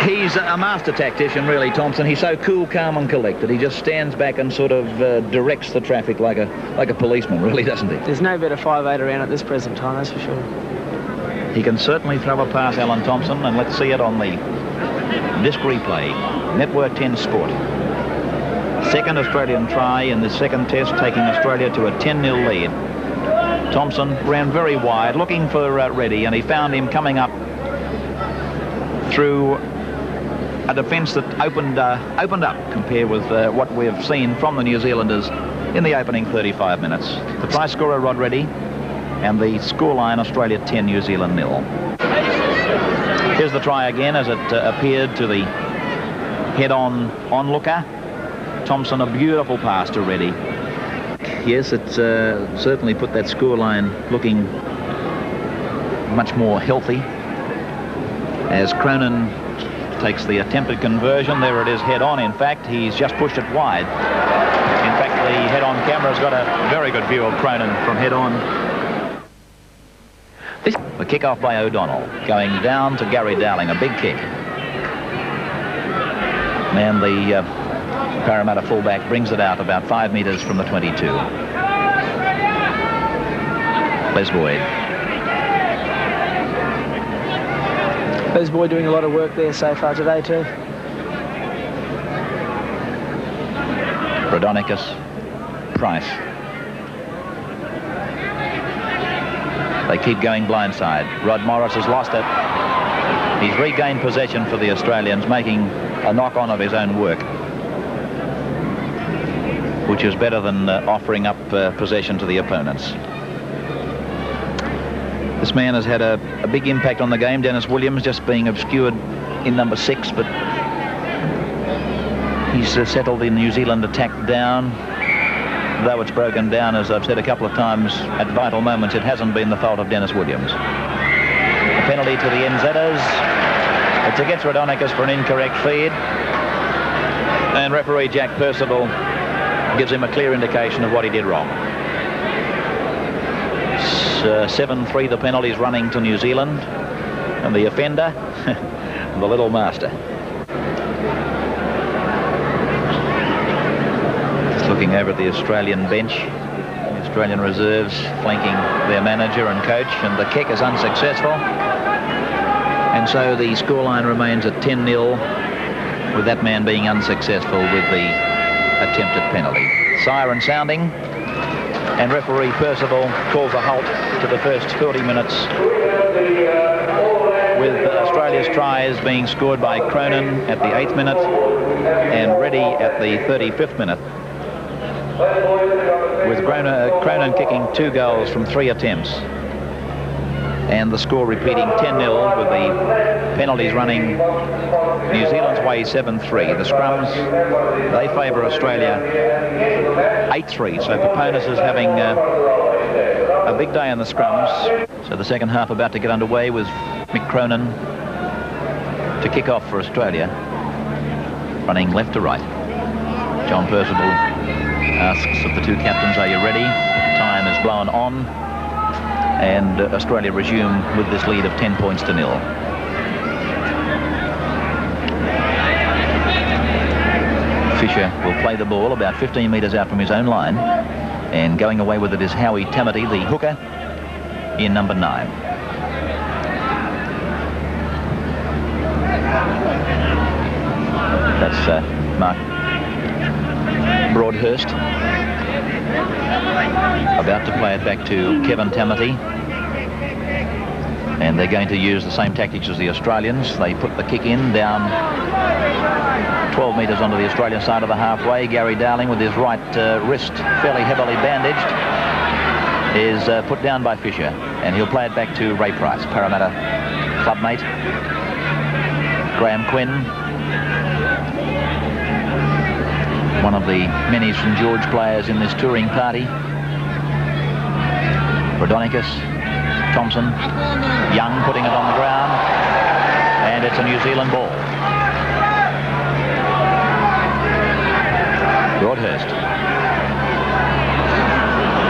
He's a master tactician, really, Thompson. He's so cool, calm and collected. He just stands back and sort of directs the traffic like a policeman, really, doesn't he? There's no better 5'8" around at this present time, that's for sure. He can certainly throw a pass, Alan Thompson, and let's see it on the disc replay. Network 10 Sport. Second Australian try in the second test, taking Australia to a 10-0 lead. Thompson ran very wide, looking for Reddy, and he found him coming up through a defence that opened up compared with what we've seen from the New Zealanders in the opening 35 minutes. The try scorer, Rod Reddy, and the scoreline, Australia 10, New Zealand 0. Here's the try again as it appeared to the head-on onlooker. Thompson, a beautiful pass to Reddy. Yes, it certainly put that scoreline looking much more healthy as Cronin takes the attempted conversion. There it is, head-on. In fact, he's just pushed it wide. In fact, the head-on camera's got a very good view of Cronin from head-on. The kick-off by O'Donnell, going down to Gary Dowling, a big kick. And the Parramatta fullback brings it out about 5 metres from the 22. Les Boyd. Les Boyd doing a lot of work there so far today too. Rodonicus, Price. They keep going blindside. Rod Morris has lost it. He's regained possession for the Australians, making a knock-on of his own work, which is better than offering up possession to the opponents. This man has had a big impact on the game, Dennis Williams, just being obscured in number 6, but he's settled the New Zealand attack down. Though it's broken down, as I've said a couple of times, at vital moments, it hasn't been the fault of Dennis Williams. A penalty to the NZers. It's against Rodonicus for an incorrect feed. And referee Jack Percival gives him a clear indication of what he did wrong. It's 7-3, the penalties running to New Zealand. And the offender, the little master. Just looking over at the Australian bench. The Australian reserves flanking their manager and coach, and the kick is unsuccessful. And so the scoreline remains at 10-0, with that man being unsuccessful with the attempted penalty. Siren sounding, and referee Percival calls a halt to the first 40 minutes, with Australia's tries being scored by Cronin at the 8th minute and Reddy at the 35th minute, with Cronin kicking 2 goals from 3 attempts, and the score repeating 10-0, with the penalties running New Zealand's way 7-3. The scrums, they favour Australia 8-3, so Paponis is having a big day in the scrums. So the second half about to get underway with Mick Cronin to kick off for Australia, running left to right. John Percival asks of the two captains, are you ready? Time is blown on, and Australia resume with this lead of 10 points to 0. Fisher will play the ball about 15 metres out from his own line, and going away with it is Howie Tamati, the hooker, in number 9. That's Mark Broadhurst. About to play it back to Kevin Tamati. And they're going to use the same tactics as the Australians. They put the kick in down 12 metres onto the Australian side of the halfway. Gary Dowling, with his right wrist fairly heavily bandaged, is put down by Fisher. And he'll play it back to Ray Price, Parramatta clubmate. Graham Quinn, one of the many St George players in this touring party. Rodonicus, Thompson, Young putting it on the ground, and it's a New Zealand ball. Broadhurst.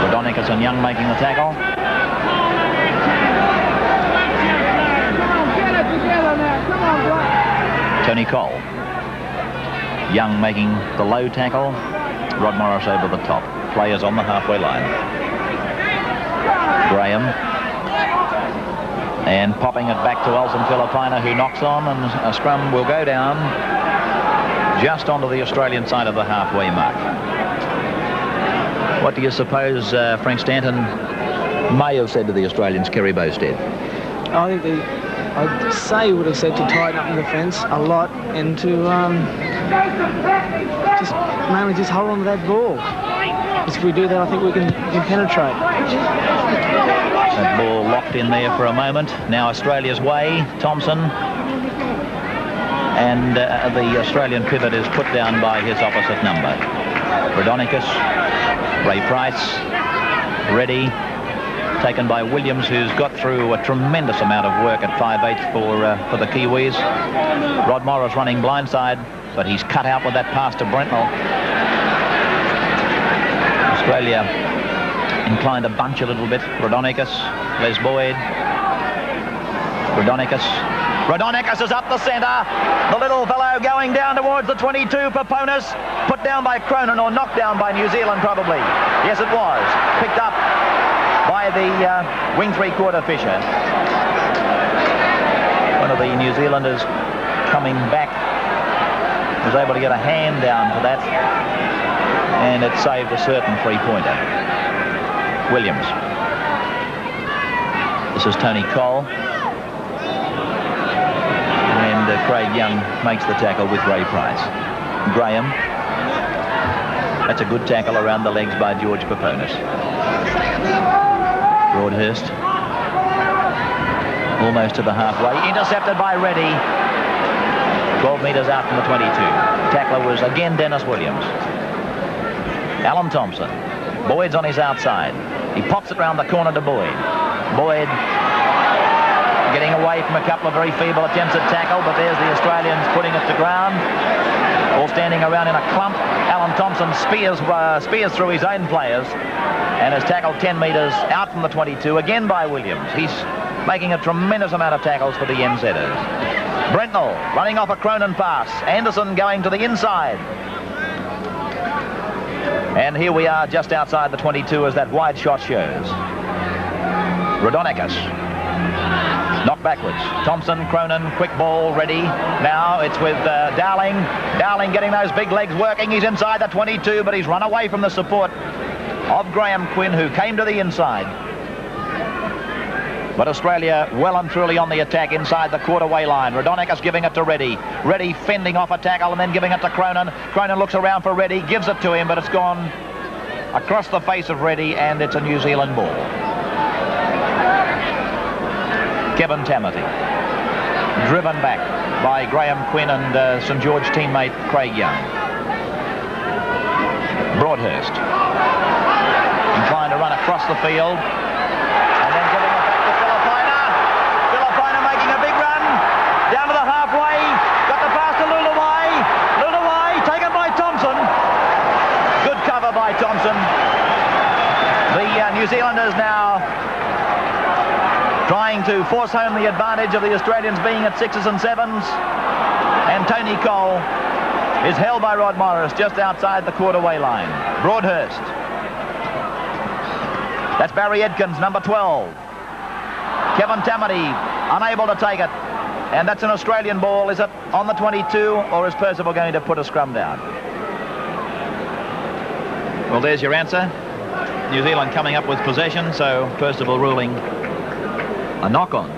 Rodonicus and Young making the tackle. Tony Cole. Young making the low tackle. Rod Morris over the top. Players on the halfway line. Graham. And popping it back to Elson Filipina, who knocks on, and a scrum will go down just onto the Australian side of the halfway mark. What do you suppose Frank Stanton may have said to the Australians, Kerry Bowstead? I think I'd say he would have said to tighten up in defence a lot, and to mainly just hold on to that ball. If we do that, I think we can penetrate. That ball locked in there for a moment. Now Australia's way, Thompson. And the Australian pivot is put down by his opposite number. Rodonicus, Ray Price, Reddy, taken by Williams, who's got through a tremendous amount of work at 5'8" for the Kiwis. Rod Morris running blindside, but he's cut out with that pass to Brentnell. Australia inclined to bunch a little bit. Rodonicus, Les Boyd. Rodonicus is up the centre. The little fellow going down towards the 22. Paponis, put down by Cronin, or knocked down by New Zealand probably. Yes, it was. Picked up by the wing three-quarter Fisher. One of the New Zealanders coming back was able to get a hand down for that, and it saved a certain three-pointer. Williams. This is Tony Cole. And Craig Young makes the tackle with Ray Price. Graham. That's a good tackle around the legs by George Paponis. Broadhurst. Almost to the halfway. Intercepted by Reddy. 12 metres out from the 22. Tackler was again Dennis Williams. Alan Thompson. Boyd's on his outside. He pops it round the corner to Boyd. Boyd getting away from a couple of very feeble attempts at tackle, but there's the Australians putting it to ground. All standing around in a clump. Alan Thompson spears through his own players and has tackled 10 metres out from the 22, again by Williams. He's making a tremendous amount of tackles for the NZers. Brentnell running off a Cronin pass. Anderson going to the inside. And here we are just outside the 22 as that wide shot shows. Rodonicus. Knocked backwards. Thompson, Cronin, quick ball, Reddy. Now it's with Dowling. Dowling getting those big legs working. He's inside the 22, but he's run away from the support of Graham Quinn, who came to the inside. But Australia well and truly on the attack inside the quarter-way line. Rodonicus giving it to Reddy. Reddy fending off a tackle and then giving it to Cronin. Cronin looks around for Reddy, gives it to him, but it's gone across the face of Reddy, and it's a New Zealand ball. Kevin Tamati, driven back by Graham Quinn and St George teammate Craig Young. Broadhurst, inclined to run across the field, and then giving it back to Filipina. Filipina making a big run, down to the halfway, got the pass to Lulaway. Lulaway, taken by Thompson. Good cover by Thompson. The New Zealanders now trying to force home the advantage of the Australians being at 6s and 7s. And Tony Cole is held by Rod Morris just outside the quarter-way line. Broadhurst. That's Barry Edkins, number 12. Kevin Tamati unable to take it. And that's an Australian ball. Is it on the 22, or is Percival going to put a scrum down? Well, there's your answer. New Zealand coming up with possession, so Percival ruling a knock-on,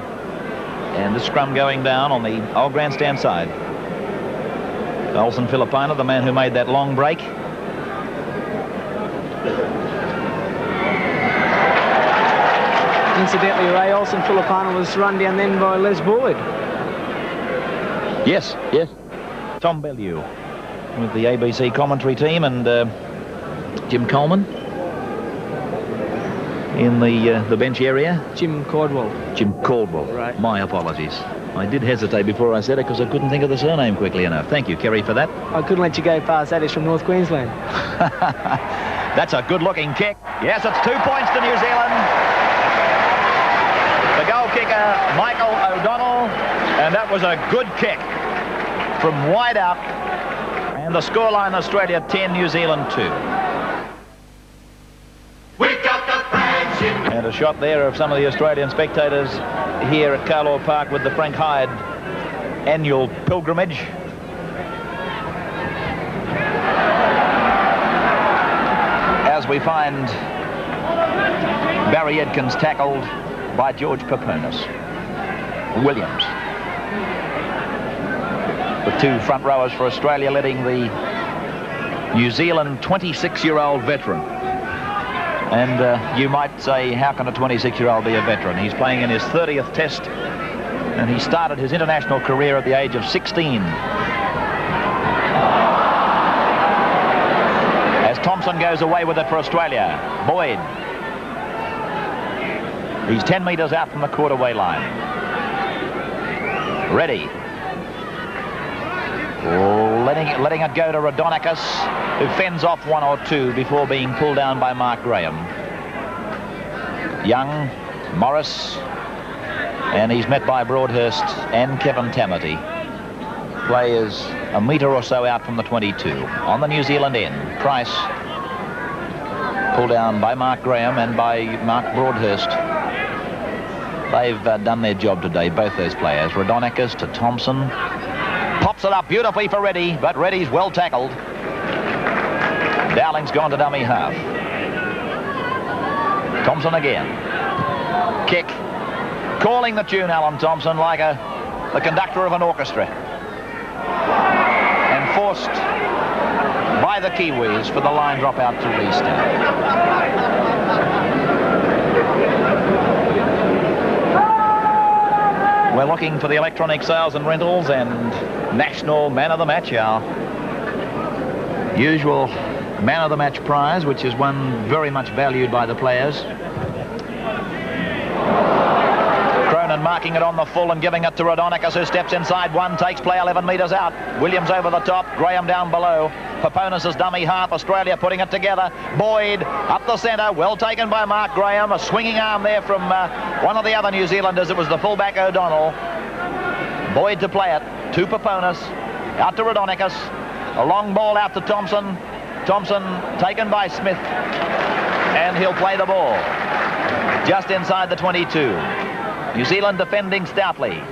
and the scrum going down on the old grandstand side. Olsen Filipina, the man who made that long break. Incidentally, Ray, Olsen Filipina was run down then by Les Boyd. Yes, yes. Tom Bellew with the ABC commentary team, and Jim Coleman in the bench area. Jim Caldwell. Jim Caldwell. Right. My apologies. I did hesitate before I said it because I couldn't think of the surname quickly enough. Thank you, Kerry, for that. I couldn't let you go past that. He's from North Queensland. That's a good-looking kick. Yes, it's 2 points to New Zealand. The goal kicker, Michael O'Donnell, and that was a good kick from wide out. And the scoreline, Australia 10, New Zealand 2. And a shot there of some of the Australian spectators here at Carlaw Park with the Frank Hyde annual pilgrimage. As we find Barry Edkins tackled by George Paponis. Williams. The two front rowers for Australia letting the New Zealand 26-year-old veteran. And you might say, how can a 26-year-old be a veteran? He's playing in his 30th test, and he started his international career at the age of 16. As Thompson goes away with it for Australia. Boyd. He's 10 metres out from the quarter-way line. Reddy. Letting it go to Rodonicus, who fends off one or two before being pulled down by Mark Graham. Young, Morris, and he's met by Broadhurst and Kevin Tamati. Play is a metre or so out from the 22. On the New Zealand end, Price pulled down by Mark Graham and by Mark Broadhurst. They've done their job today, both those players. Rodonicus to Thompson. Pops it up beautifully for Reddy, but Reddy's well tackled. Dowling's gone to dummy half. Thompson again. Kick. Calling the tune, Alan Thompson, like the conductor of an orchestra. And forced by the Kiwis for the line drop out to restart. We're looking for the electronic sales and rentals and national man of the match, our usual man of the match prize, which is one very much valued by the players. Cronin Cronin marking it on the full and giving it to Rodonicus, who steps inside one, takes play 11 metres out. Williams over the top, Graham down below. Paponis' dummy half, Australia putting it together. Boyd up the centre, well taken by Mark Graham. A swinging arm there from one of the other New Zealanders. It was the fullback O'Donnell. Boyd to play it to Paponis, out to Rodonicus. A long ball out to Thompson. Thompson taken by Smith, and he'll play the ball just inside the 22. New Zealand defending stoutly.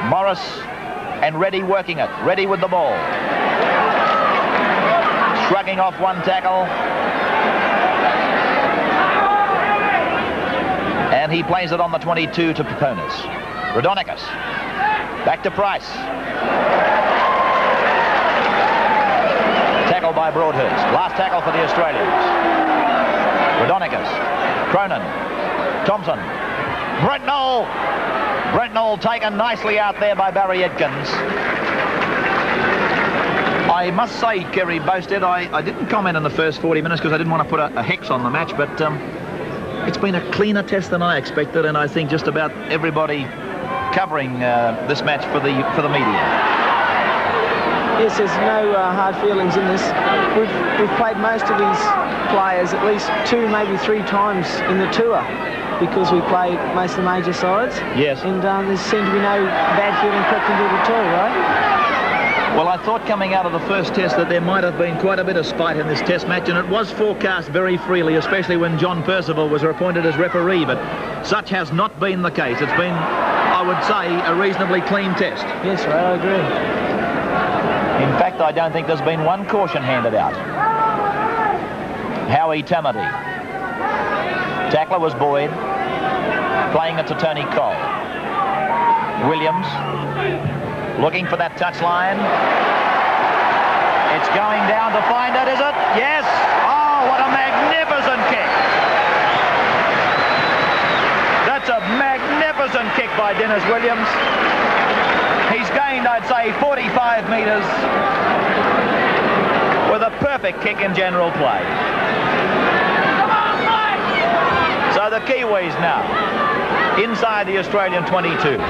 Morris and Reddy working it. Reddy with the ball. Shrugging off one tackle. And he plays it on the 22 to Paponis. Rodonicus. Back to Price. Tackle by Broadhurst. Last tackle for the Australians. Rodonicus. Cronin. Thompson. Brent Knoll. Brent Knoll taken nicely out there by Barry Atkins. I must say, Kerry boasted, I didn't comment in the first 40 minutes because I didn't want to put a hex on the match, but it's been a cleaner test than I expected, and I think just about everybody covering this match for the media. Yes, there's no hard feelings in this. We've played most of these players at least 2, maybe 3 times in the tour, because we played most of the major sides. Yes. And there seemed to be no bad feeling crept into it at all, right? Well, I thought coming out of the first test that there might have been quite a bit of spite in this test match, and it was forecast very freely, especially when John Percival was appointed as referee, but such has not been the case. It's been, I would say, a reasonably clean test. Yes, right, I agree. In fact, I don't think there's been one caution handed out. Howie Tamati. Tackler was Boyd. Playing it to Tony Cole. Williams. Looking for that touchline. It's going down to find it, is it? Yes! Oh, what a magnificent kick! That's a magnificent kick by Dennis Williams. He's gained, I'd say, 45 metres with a perfect kick in general play. So the Kiwis now inside the Australian 22.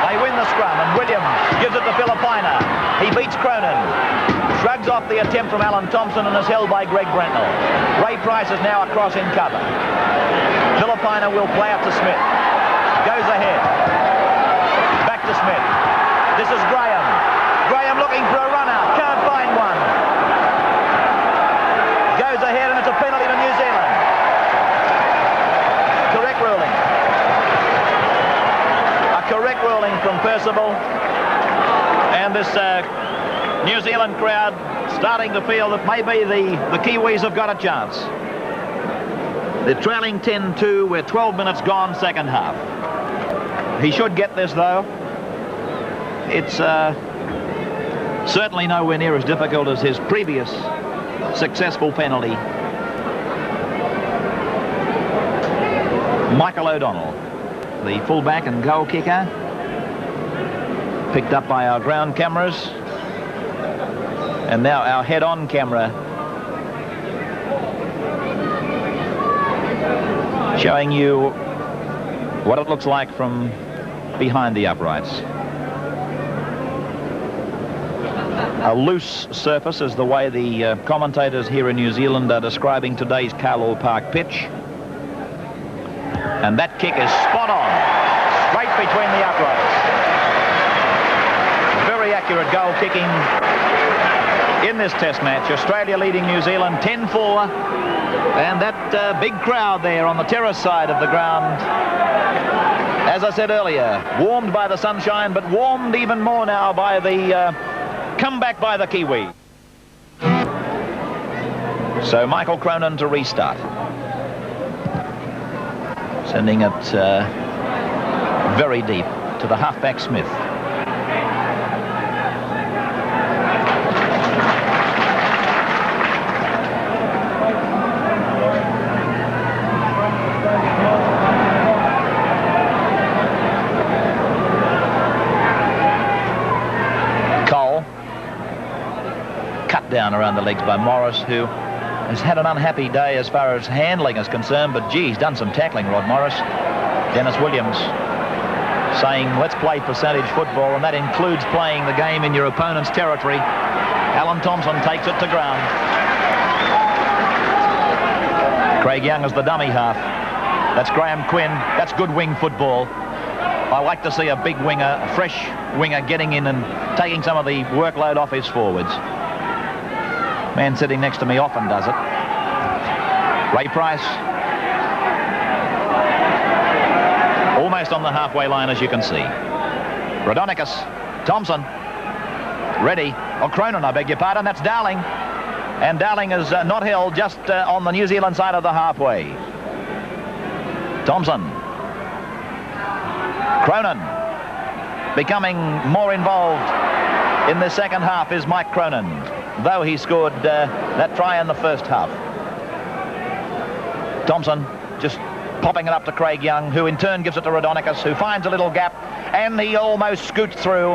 They win the scrum, and Williams gives it to Filipina. He beats Cronin. Shrugs off the attempt from Alan Thompson and is held by Greg Brentnell. Ray Price is now across in cover. Filipina will play it to Smith. Goes ahead. Back to Smith. This is Graham. Graham looking for a runner. Can't find one. Goes ahead, and it's a penalty to New Zealand. Correct ruling. A correct ruling from Percival. And this New Zealand crowd starting to feel that maybe the Kiwis have got a chance. They're trailing 10-2. We're 12 minutes gone, second half. He should get this, though. It's certainly nowhere near as difficult as his previous successful penalty. Michael O'Donnell, the fullback and goal kicker, picked up by our ground cameras. And now our head-on camera showing you what it looks like from behind the uprights. A loose surface is the way the commentators here in New Zealand are describing today's Carlaw Park pitch. And that kick is spot on, straight between the uprights. Very accurate goal kicking in this test match. Australia leading New Zealand 10-4. And that big crowd there on the terrace side of the ground, as I said earlier, warmed by the sunshine, but warmed even more now by the comeback by the Kiwi. So Michael Cronin to restart. Sending it very deep to the halfback Smith. Down around the legs by Morris, who has had an unhappy day as far as handling is concerned, but gee, he's done some tackling, Rod Morris. Dennis Williams saying, let's play percentage football, and that includes playing the game in your opponent's territory. Alan Thompson takes it to ground. Craig Young is the dummy half. That's Graham Quinn. That's good wing football. I like to see a big winger, a fresh winger, getting in and taking some of the workload off his forwards. Man sitting next to me often does it. Ray Price. Almost on the halfway line, as you can see. Rodonicus. Thompson. Reddy. Oh, Cronin, I beg your pardon. That's Dowling. And Dowling is not held, just on the New Zealand side of the halfway. Thompson. Cronin. Becoming more involved in the second half is Mike Cronin, though he scored that try in the first half. Thompson just popping it up to Craig Young, who in turn gives it to Rodonicus, who finds a little gap, and he almost scoots through,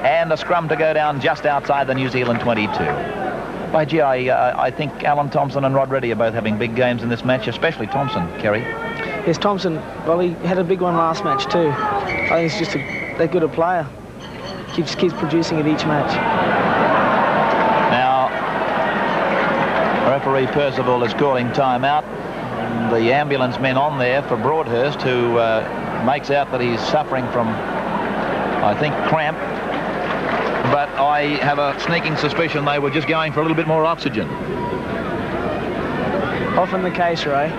and a scrum to go down just outside the New Zealand 22. By gee, I think Alan Thompson and Rod Reddy are both having big games in this match, especially Thompson, Kerry. Yes, Thompson, well, he had a big one last match too. I think he's just that good a player. Keeps producing at each match. Now, referee Percival is calling timeout. The ambulance men on there for Broadhurst, who makes out that he's suffering from, I think, cramp. But I have a sneaking suspicion they were just going for a little bit more oxygen. Often the case, Ray.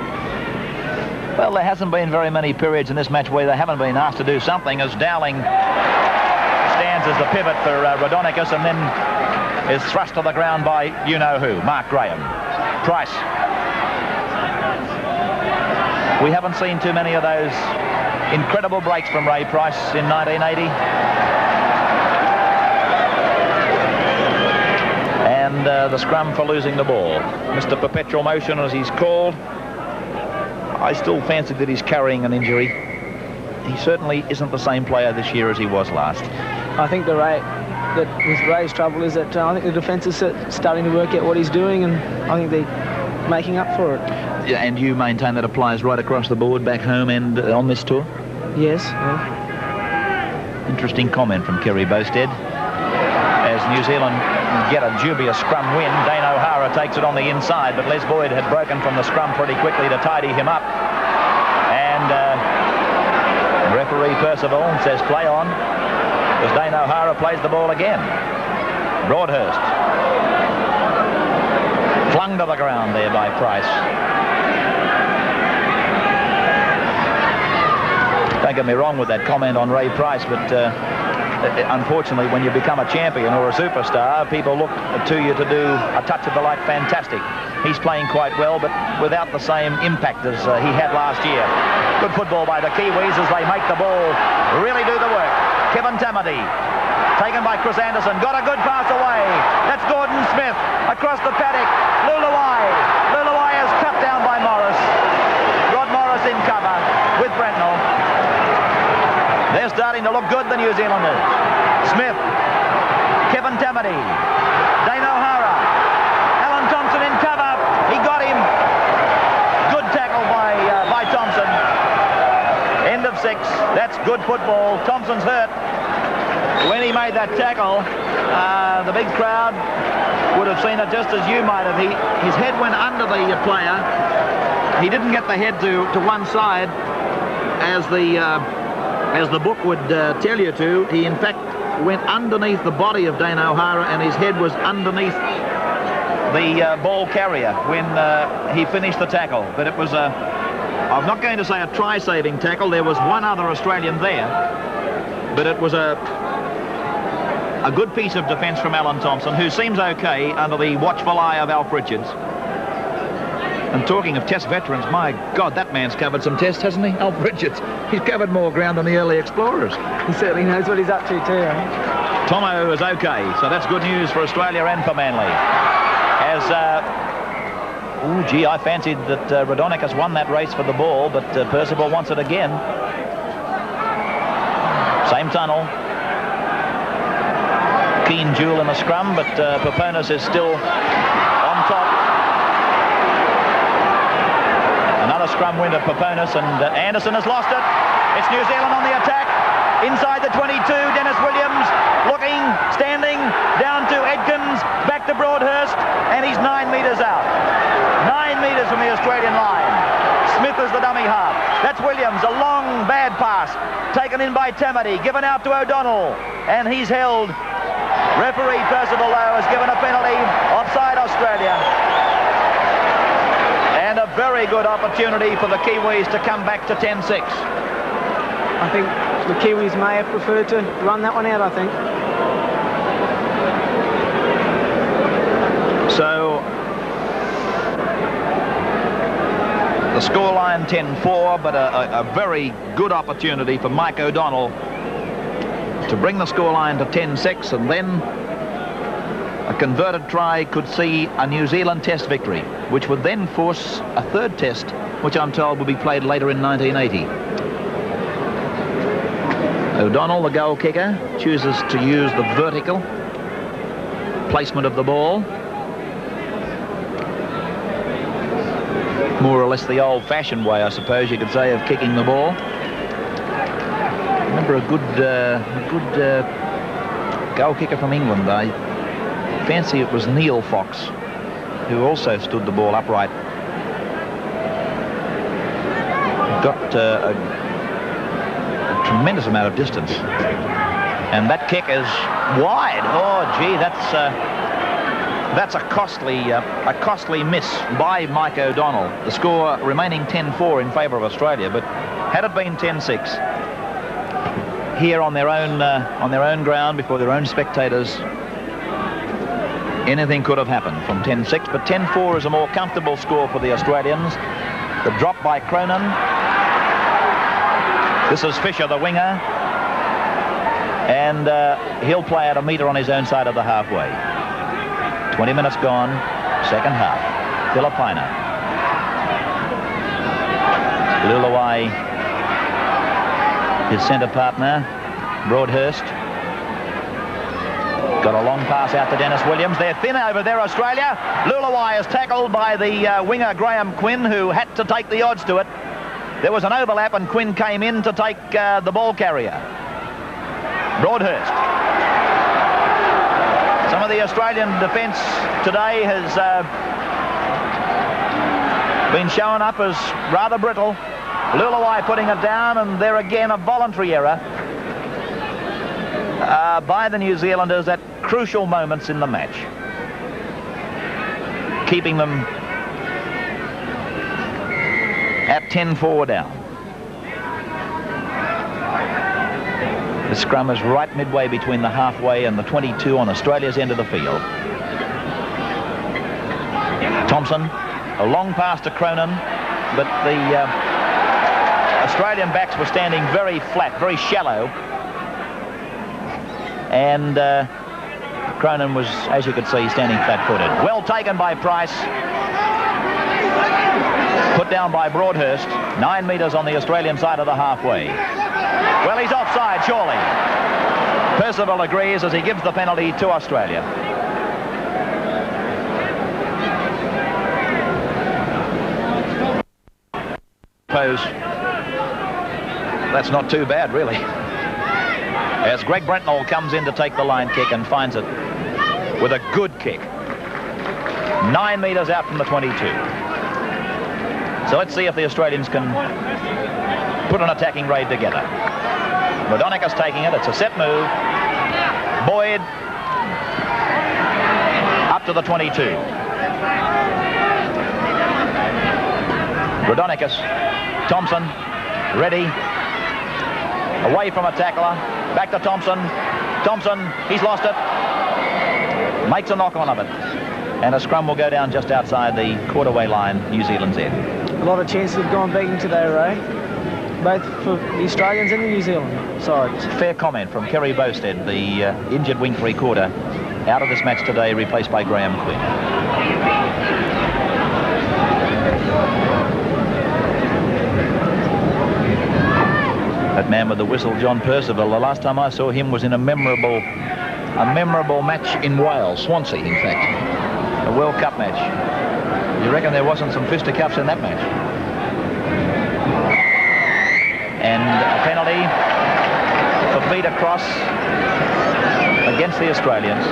Well, there hasn't been very many periods in this match where they haven't been asked to do something, as Dowling stands as the pivot for Rodonicus and then is thrust to the ground by you-know-who, Mark Graham. Price. We haven't seen too many of those incredible breaks from Ray Price in 1980. And the scrum for losing the ball. Mr. Perpetual Motion, as he's called. I still fancy that he's carrying an injury. He certainly isn't the same player this year as he was last. I think with Ray's trouble is that I think the defence is starting to work out what he's doing, and I think they're making up for it. Yeah, and you maintain that applies right across the board, back home and on this tour? Yes. Interesting comment from Kerry Bowstead. As New Zealand get a dubious scrum win, Dane O'Hara takes it on the inside, but Les Boyd had broken from the scrum pretty quickly to tidy him up. And referee Percival says play on, as Dane O'Hara plays the ball again. Broadhurst. Flung to the ground there by Price. Don't get me wrong with that comment on Ray Price, but unfortunately, when you become a champion or a superstar, people look to you to do a touch of the like fantastic. He's playing quite well, but without the same impact as he had last year. Good football by the Kiwis as they make the ball really do the work. Kevin Tamati, taken by Chris Anderson, got a good pass away. That's Gordon Smith across the paddock. Luluai. Luluai is cut down by Morris. Rod Morris in cover with Brentnell. They're starting to look good, the New Zealanders. Smith, Kevin Tamati, Dane O'Hara, Alan Thompson in cover. He got him. Good tackle by Thompson. End of 6. That's good football. Thompson's hurt. When he made that tackle, the big crowd would have seen it just as you might have. His head went under the player. He didn't get the head to one side as the book would tell you to. He in fact went underneath the body of Dane O'Hara, and his head was underneath the ball carrier when he finished the tackle. But it was I'm not going to say a try-saving tackle. There was one other Australian there, but it was a good piece of defence from Alan Thompson, who seems okay under the watchful eye of Alf Richards. And talking of test veterans, my God, that man's covered some tests, hasn't he? Alf Richards. He's covered more ground than the early explorers. He certainly knows what he's up to too. Eh? Tomo is okay, so that's good news for Australia and for Manly. As, oh gee, I fancied that Rodonicus won that race for the ball, but Percival wants it again. Same tunnel. Keen duel in the scrum, but Peponis is still on top. another scrum win of Paponis, and Anderson has lost it. It's New Zealand on the attack. Inside the 22, Dennis Williams looking, standing, down to Edkins, back to Broadhurst, and he's 9 metres out. 9 metres from the Australian line. Smith is the dummy half. That's Williams, a long, bad pass, taken in by Tamati, given out to O'Donnell, and he's held. Referee Percival Lowe has given a penalty, offside Australia. And a very good opportunity for the Kiwis to come back to 10-6. I think the Kiwis may have preferred to run that one out, I think. So the scoreline 10-4, but a very good opportunity for Mike O'Donnell to bring the scoreline to 10-6, and then a converted try could see a New Zealand test victory, which would then force a third test, which I'm told will be played later in 1980. O'Donnell, the goal kicker, chooses to use the vertical placement of the ball. More or less the old-fashioned way, I suppose you could say, of kicking the ball. I remember a good goal kicker from England. I fancy it was Neil Fox, who also stood the ball upright. Got a tremendous amount of distance, and that kick is wide. Oh gee, that's a costly miss by Mike O'Donnell. The score remaining 10-4 in favour of Australia, but had it been 10-6 here on their own ground before their own spectators, anything could have happened from 10-6. But 10-4 is a more comfortable score for the Australians. The drop by Cronin. This is Fisher, the winger, and he'll play out a metre on his own side of the halfway. 20 minutes gone, second half. Filipina. Luluai, his centre partner, Broadhurst. Got a long pass out to Dennis Williams. They're thin over there, Australia. Luluai is tackled by the winger, Graham Quinn, who had to take the odds to it. There was an overlap, and Quinn came in to take the ball carrier. Broadhurst. Some of the Australian defence today has been shown up as rather brittle. Luluai putting it down, and there again a voluntary error by the New Zealanders at crucial moments in the match, keeping them at 10-4 down. The scrum is right midway between the halfway and the 22 on Australia's end of the field. Thompson, a long pass to Cronin, but the Australian backs were standing very flat, very shallow, and Cronin was, as you could see, standing flat-footed. Well taken by Price. Put down by Broadhurst. 9 metres on the Australian side of the halfway. Well, he's offside, surely. Percival agrees as he gives the penalty to Australia. Suppose that's not too bad, really. As Greg Brentnall comes in to take the line kick and finds it with a good kick. 9 metres out from the 22. So let's see if the Australians can put an attacking raid together. Rodonicus taking it. It's a set move. Boyd up to the 22. Rodonicus, Thompson, Reddy, away from a tackler, back to Thompson. Thompson, he's lost it. Makes a knock on of it. And a scrum will go down just outside the quarterway line, New Zealand's end. A lot of chances have gone begging today, Ray, both for the Australians and the New Zealand sides. Fair comment from Kerry Bowstead, the injured wing three-quarter, out of this match today, replaced by Graham Quinn. That man with the whistle, John Percival, the last time I saw him was in a memorable match in Wales, Swansea, in fact, a World Cup match. You reckon there wasn't some fisticuffs in that match? And a penalty for feet across against the Australians.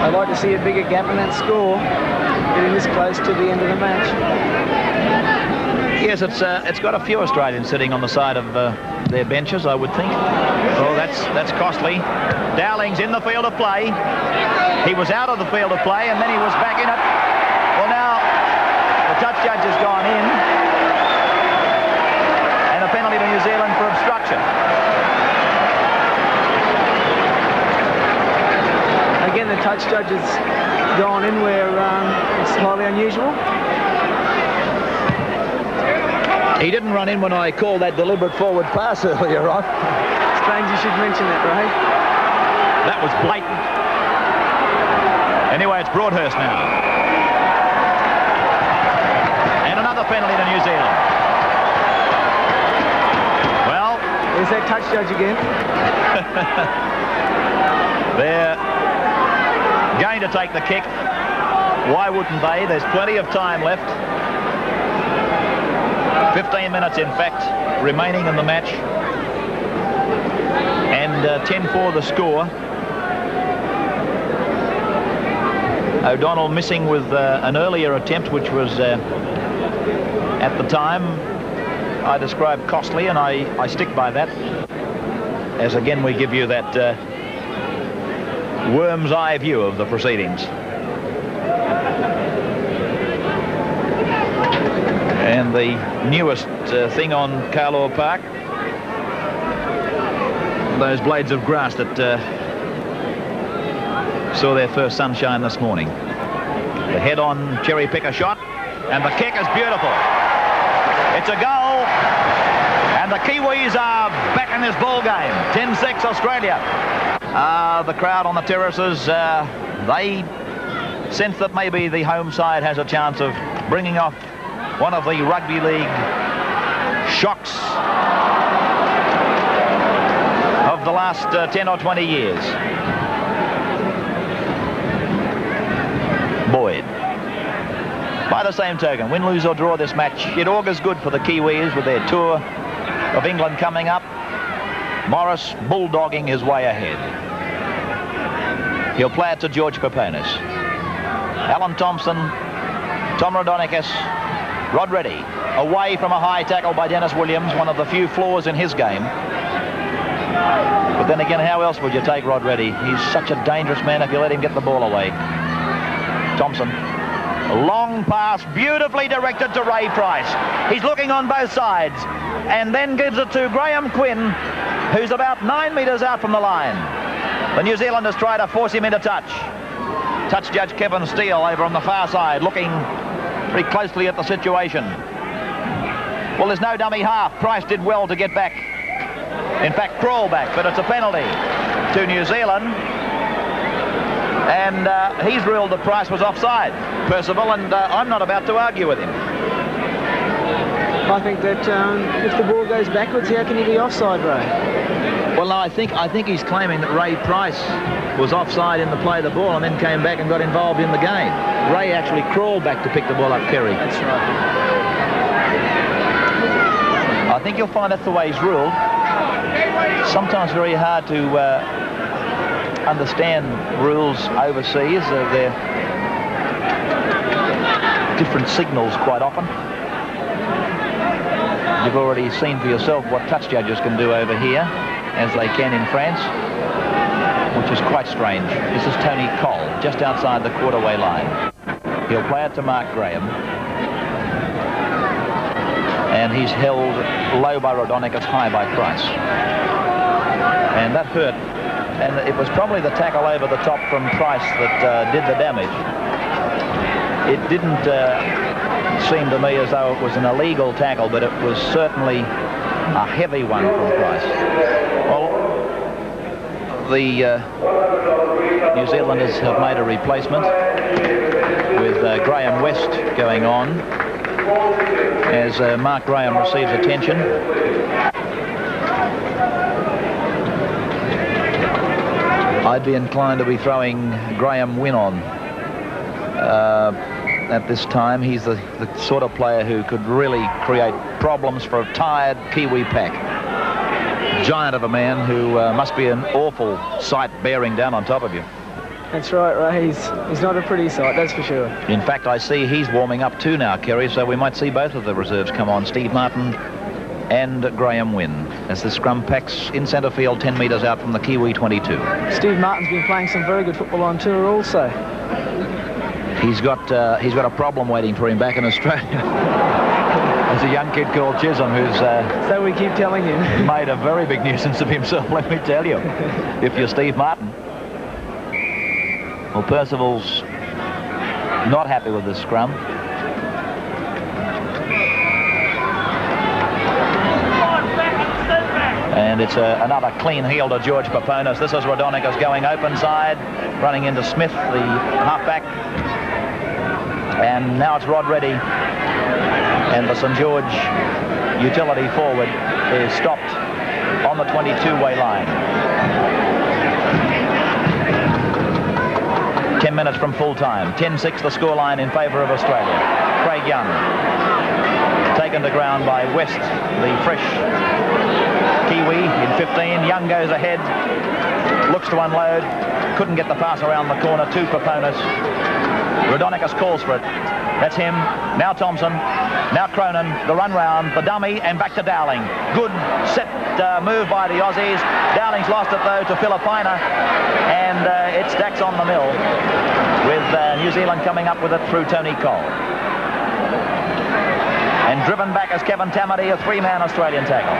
I'd like to see a bigger gap in that score, getting this close to the end of the match. Yes, it's got a few Australians sitting on the side of their benches, I would think. Oh, that's costly. Dowling's in the field of play. He was out of the field of play, and then he was back in it. Well, now the touch judge has gone in, and a penalty to New Zealand for obstruction. Again, the touch judge has gone in where it's highly unusual. He didn't run in when I called that deliberate forward pass earlier on. Strange you should mention that, Ray. That was blatant. Anyway, it's Broadhurst now. And another penalty to New Zealand. Well, there's that touch judge again. They're going to take the kick. Why wouldn't they? There's plenty of time left. 15 minutes, in fact, remaining in the match. And 10-4 the score. O'Donnell missing with an earlier attempt, which was, at the time, I described costly, and I stick by that. As again, we give you that worm's eye view of the proceedings. And the newest thing on Carlaw Park, those blades of grass that saw their first sunshine this morning. The head-on cherry picker shot, and the kick is beautiful. It's a goal, and the Kiwis are back in this ball game. 10-6 Australia. The crowd on the terraces, they sense that maybe the home side has a chance of bringing off one of the rugby league shocks of the last 10 or 20 years. Boyd. By the same token, win, lose or draw this match, it augurs good for the Kiwis with their tour of England coming up. Morris bulldogging his way ahead. He'll play it to George Peponis. Alan Thompson, Tom Rodonicus, Rod Reddy, away from a high tackle by Dennis Williams, one of the few flaws in his game. But then again, how else would you take Rod Reddy? He's such a dangerous man if you let him get the ball away. Thompson, a long pass, beautifully directed to Ray Price. He's looking on both sides, and then gives it to Graham Quinn, who's about 9 metres out from the line. The New Zealanders try to force him into touch. Touch judge Kevin Steele over on the far side, looking pretty closely at the situation. Well, there's no dummy half. Price did well to get back. In fact, crawl back, but it's a penalty to New Zealand. And he's ruled that Price was offside, Percival, and I'm not about to argue with him. I think that if the ball goes backwards, how can he be offside, Ray? Well, no, I think he's claiming that Ray Price was offside in the play of the ball and then came back and got involved in the game. Ray actually crawled back to pick the ball up, Perry. That's right. I think you'll find that's the way he's ruled. Sometimes very hard to understand rules overseas. They're different signals quite often. You've already seen for yourself what touch judges can do over here, as they can in France, which is quite strange. This is Tony Cole, just outside the quarterway line. He'll play it to Mark Graham. And he's held low by Rodonicus, high by Price. And that hurt. And it was probably the tackle over the top from Price that did the damage. It didn't seem to me as though it was an illegal tackle, but it was certainly a heavy one from Price. Well, the New Zealanders have made a replacement with Graham West going on as Mark Graham receives attention. I'd be inclined to be throwing Graham Wynn on. at this time. He's the sort of player who could really create problems for a tired Kiwi pack. Giant of a man who must be an awful sight bearing down on top of you. That's right, Ray. He's not a pretty sight, that's for sure. In fact, I see he's warming up too now, Kerry, so we might see both of the reserves come on. Steve Martin and Graham Wynn as the scrum packs in centre field 10 metres out from the Kiwi 22. Steve Martin's been playing some very good football on tour also. He's got a problem waiting for him back in Australia. There's a young kid called Chisholm who's so we keep telling you, made a very big nuisance of himself, let me tell you, if you're Steve Martin. Well, Percival's not happy with this scrum. And it's another clean heel to George Paponis. This is Rodonicus going open side, running into Smith, the halfback. And now it's Rod Reddy. And the St George utility forward is stopped on the 22-way line. 10 minutes from full time. 10-6 the scoreline in favour of Australia. Craig Young taken to ground by West, the fresh Kiwi in 15. Young goes ahead, looks to unload, couldn't get the pass around the corner to Paponis. Rodonicus calls for it. That's him. Now Thompson. Now Cronin. The run round. The dummy. And back to Dowling. Good set move by the Aussies. Dowling's lost it, though, to Filipina. And it's Dax on the mill, with New Zealand coming up with it through Tony Cole. And driven back as Kevin Tamati, a three-man Australian tackle.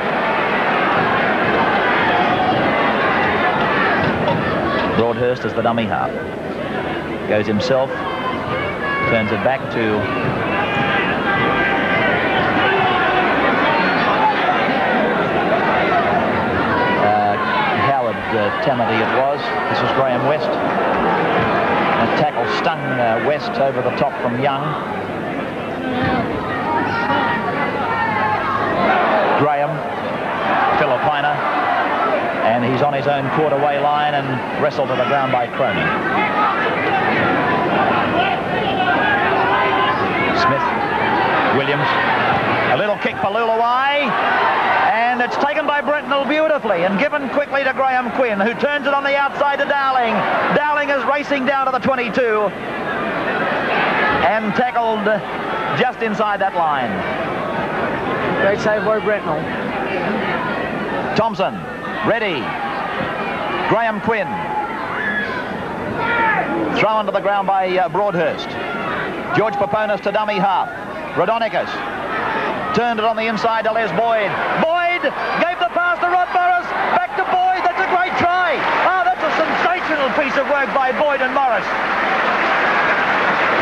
Broadhurst is the dummy half. Goes himself. Turns it back to Howard Tamati it was. This was Graham West. A tackle stung West over the top from Young. Graham, Filipina, and he's on his own quarter-way line and wrestled to the ground by Cronin. Smith, Williams, a little kick for Lulawai, and it's taken by Brentnell beautifully and given quickly to Graham Quinn, who turns it on the outside to Dowling. Dowling is racing down to the 22 and tackled just inside that line. Great save by Brentnell. Thompson, Reddy, Graham Quinn, thrown to the ground by Broadhurst. George Paponis to dummy half. Rodonicus turned it on the inside to Les Boyd. Boyd gave the pass to Rod Morris. Back to Boyd. That's a great try. Oh, that's a sensational piece of work by Boyd and Morris.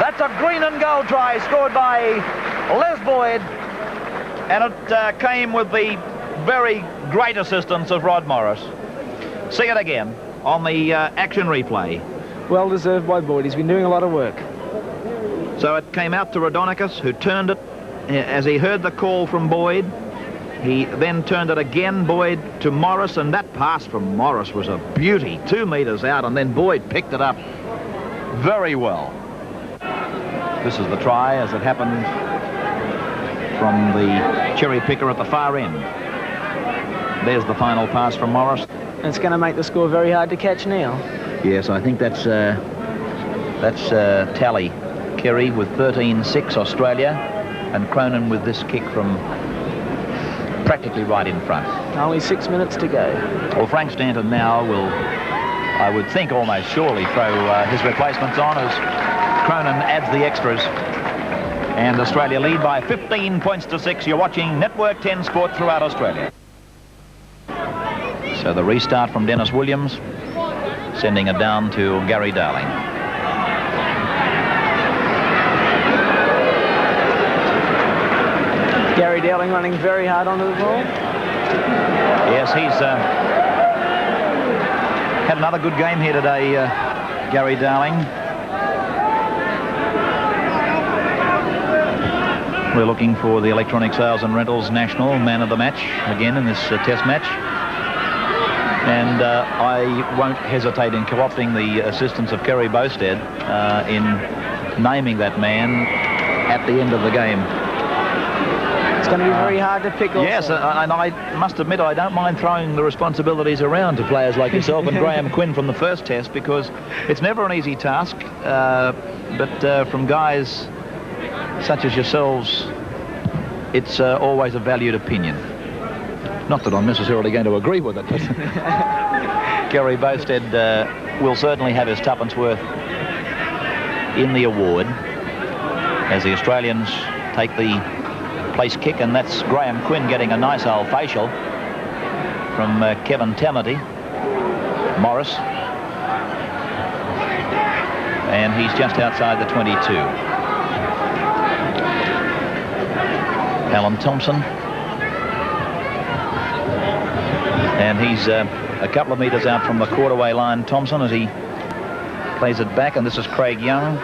That's a green and gold try scored by Les Boyd. And it came with the very great assistance of Rod Morris. See it again on the action replay. Well deserved by Boyd. He's been doing a lot of work. So it came out to Rodonicus, who turned it as he heard the call from Boyd. He then turned it again, Boyd, to Morris, and that pass from Morris was a beauty. 2 metres out, and then Boyd picked it up very well. This is the try as it happened from the cherry picker at the far end. There's the final pass from Morris. And it's going to make the score very hard to catch now. Yes, I think that's tally. Kerry with 13-6 Australia, and Cronin with this kick from practically right in front. Only 6 minutes to go. Well, Frank Stanton now will, I would think, almost surely throw his replacements on as Cronin adds the extras. And Australia lead by 15 points to 6. You're watching Network 10 Sport throughout Australia. So the restart from Dennis Williams, sending it down to Gary Dowling. Gary Dowling running very hard onto the ball. Yes, he's had another good game here today, Gary Dowling. We're looking for the Electronic Sales and Rentals National Man of the Match again in this test match. And I won't hesitate in co-opting the assistance of Kerry Bowstead in naming that man at the end of the game. It's going to be very hard to pick also. Yes, and I must admit I don't mind throwing the responsibilities around to players like yourself and Graham Quinn from the first test, because it's never an easy task, but from guys such as yourselves, it's always a valued opinion. Not that I'm necessarily going to agree with it, but Gary Bowstead will certainly have his tuppence worth in the award as the Australians take the place kick, and that's Graham Quinn getting a nice old facial from Kevin Tamati Morris, and he's just outside the 22. Alan Thompson, and he's a couple of metres out from the quarterway line, Thompson, as he plays it back, and this is Craig Young.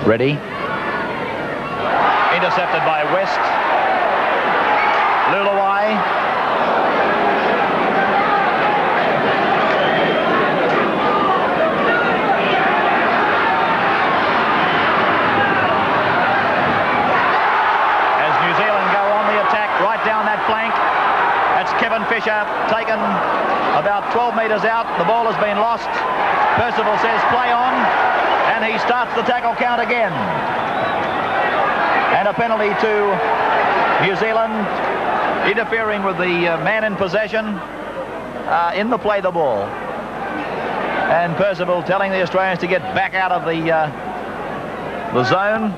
Reddy. Intercepted by West. Lulawai. Down that flank. That's Kevin Fisher, taken about 12 metres out. The ball has been lost. Percival says play on, and he starts the tackle count again. And a penalty to New Zealand, interfering with the man in possession in the play the ball. And Percival telling the Australians to get back out of the zone.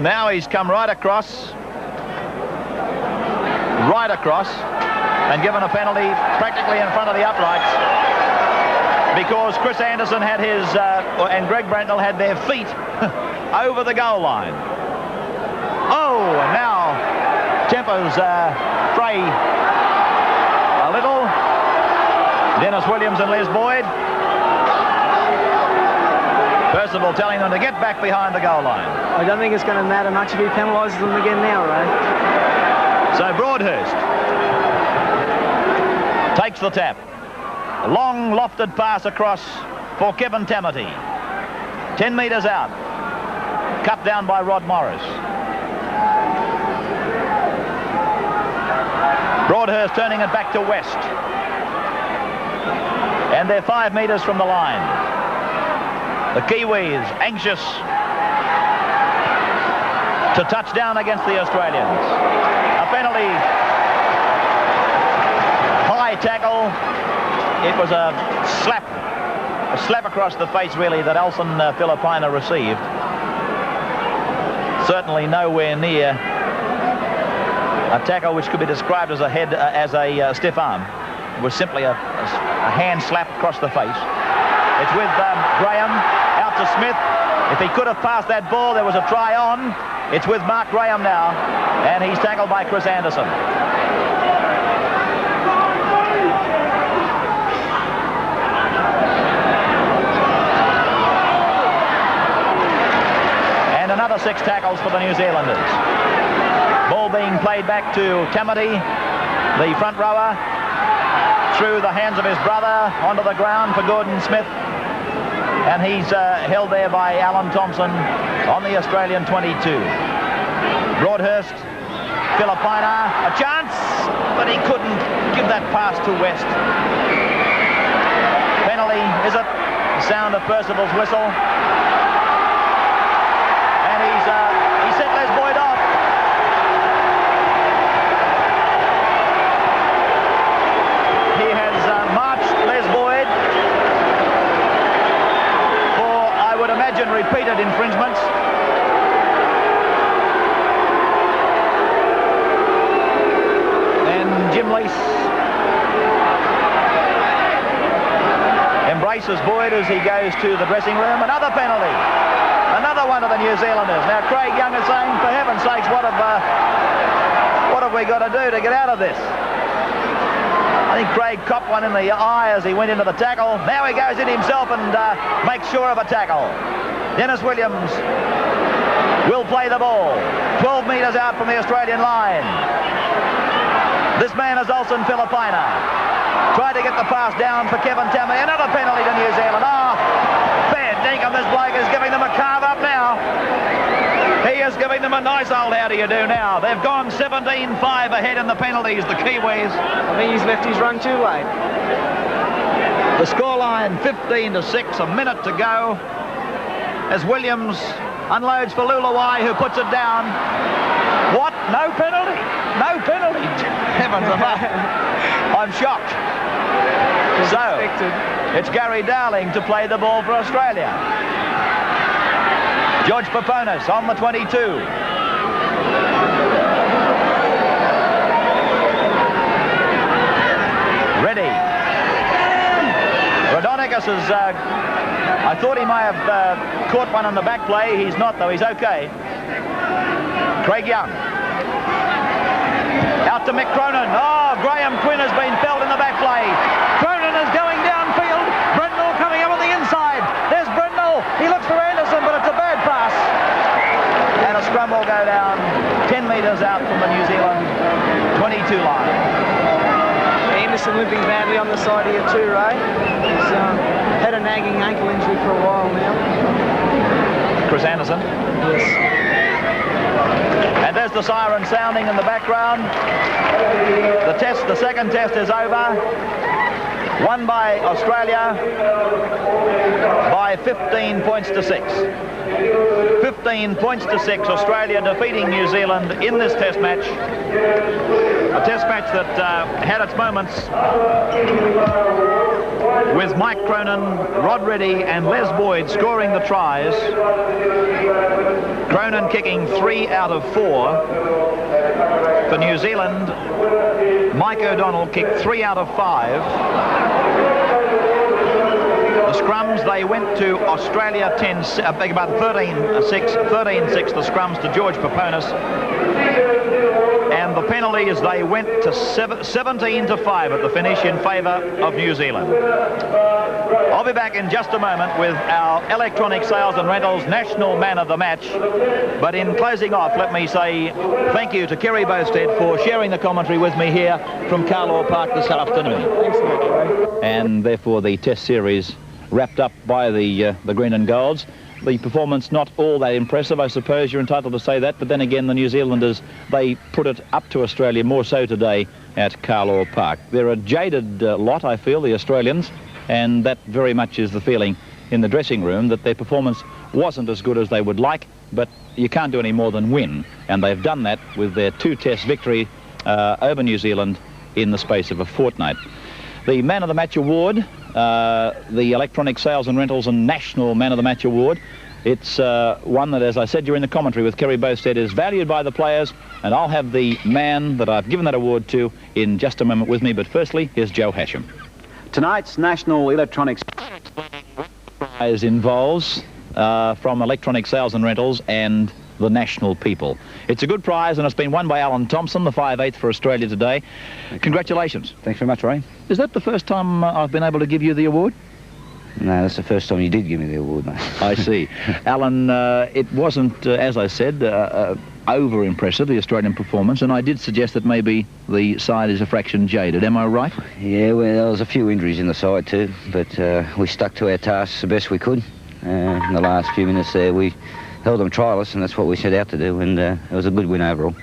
Now he's come right across, and given a penalty practically in front of the uprights, because Chris Anderson had his and Greg Brantnell had their feet over the goal line. Oh, and now tempers fray a little. Dennis Williams and Les Boyd. Percival telling them to get back behind the goal line. I don't think it's going to matter much if he penalises them again now, Ray. So Broadhurst takes the tap. A long lofted pass across for Kevin Tamati. 10 metres out. Cut down by Rod Morris. Broadhurst turning it back to West. And they're 5 metres from the line. The Kiwis anxious to touch down against the Australians. A penalty. High tackle. It was a slap across the face, really, that Elson Filipina received. Certainly nowhere near a tackle which could be described as a stiff arm. It was simply a hand slap across the face. It's with Graham out to Smith. If he could have passed that ball, there was a try on. It's with Mark Graham now, and he's tackled by Chris Anderson. And another 6 tackles for the New Zealanders. Ball being played back to Tamati, the front rower, through the hands of his brother onto the ground for Gordon Smith. And he's held there by Alan Thompson on the Australian 22. Broadhurst, Filipina, a chance, but he couldn't give that pass to West. Penalty, is it? The sound of Percival's whistle. And he sent Les Boyd off. He has marched Les Boyd for, I would imagine, repeated infringements. Jim Lease embraces Boyd as he goes to the dressing room. Another penalty. Another one of the New Zealanders. Now Craig Young is saying, for heaven's sakes, what have we got to do to get out of this? I think Craig copped one in the eye as he went into the tackle. Now he goes in himself and makes sure of a tackle. Dennis Williams will play the ball. 12 metres out from the Australian line. This man is Olsen Filipina. Tried to get the pass down for Kevin Tammy. Another penalty to New Zealand. Fair dinkum, this bloke is giving them a carve up now. He is giving them a nice old how do you do now. They've gone 17-5 ahead in the penalties, the Kiwis. I think he's left his run too late. The scoreline 15-6, a minute to go. As Williams unloads for Lulawai, who puts it down. What? No penalty? No penalty. Heavens above. I'm shocked. So, it's Gary Darling to play the ball for Australia. George Paponis on the 22. Reddy. Rodonicus is... I thought he might have caught one on the back play. He's not, though. He's okay. Craig Young. Out to Mick Cronin. Graham Quinn has been felled in the back play. Cronin is going downfield. Brendel coming up on the inside. There's Brendel. He looks for Anderson, but it's a bad pass. And a scrum will go down 10 metres out from the New Zealand 22 line. Anderson limping badly on the side here too, Ray. He's had a nagging ankle injury for a while now. Chris Anderson. Yes. And there's the siren sounding in the background. The second test is over. Won by Australia by 15 points to 6. 15 points to 6, Australia defeating New Zealand in this test match. A test match that had its moments with Mike Cronin, Rod Reddy and Les Boyd scoring the tries. Cronin kicking 3 out of 4 for New Zealand. Mike O'Donnell kicked 3 out of 5. The scrums, they went to Australia 13-6. The scrums to George Paponis. And the penalties, they went to 17-5 at the finish in favour of New Zealand. I'll be back in just a moment with our Electronic Sales and Rentals National Man of the Match. But in closing off, let me say thank you to Kerry Bowstead for sharing the commentary with me here from Carlaw Park this afternoon. Thanks so much, Ray. And therefore the Test series wrapped up by the green and golds. The performance not all that impressive, I suppose you're entitled to say that, but then again the New Zealanders, they put it up to Australia more so today at Carlaw Park. They're a jaded lot, I feel, the Australians, and that very much is the feeling in the dressing room, that their performance wasn't as good as they would like, but you can't do any more than win, and they've done that with their 2-test victory over New Zealand in the space of a fortnight. The Man of the Match Award, the Electronic Sales and Rentals and National Man of the Match Award, it's one that, as I said during the commentary with Kerry Bowstead, is valued by the players, and I'll have the man that I've given that award to in just a moment with me, but firstly, here's Joe Hasham. Tonight's National Electronics Prize involves from Electronic Sales and Rentals and the national people. It's a good prize, and it's been won by Alan Thompson, the 5/8 for Australia today. Congratulations. Thanks very much, Ray. Is that the first time I've been able to give you the award? No, that's the first time you did give me the award, mate. I see. Alan, it wasn't, as I said, over-impressive, the Australian performance, and I did suggest that maybe the side is a fraction jaded. Am I right? Yeah, well, there was a few injuries in the side too, but we stuck to our tasks the best we could. In the last few minutes there, we held them trialless, and that's what we set out to do, and it was a good win overall.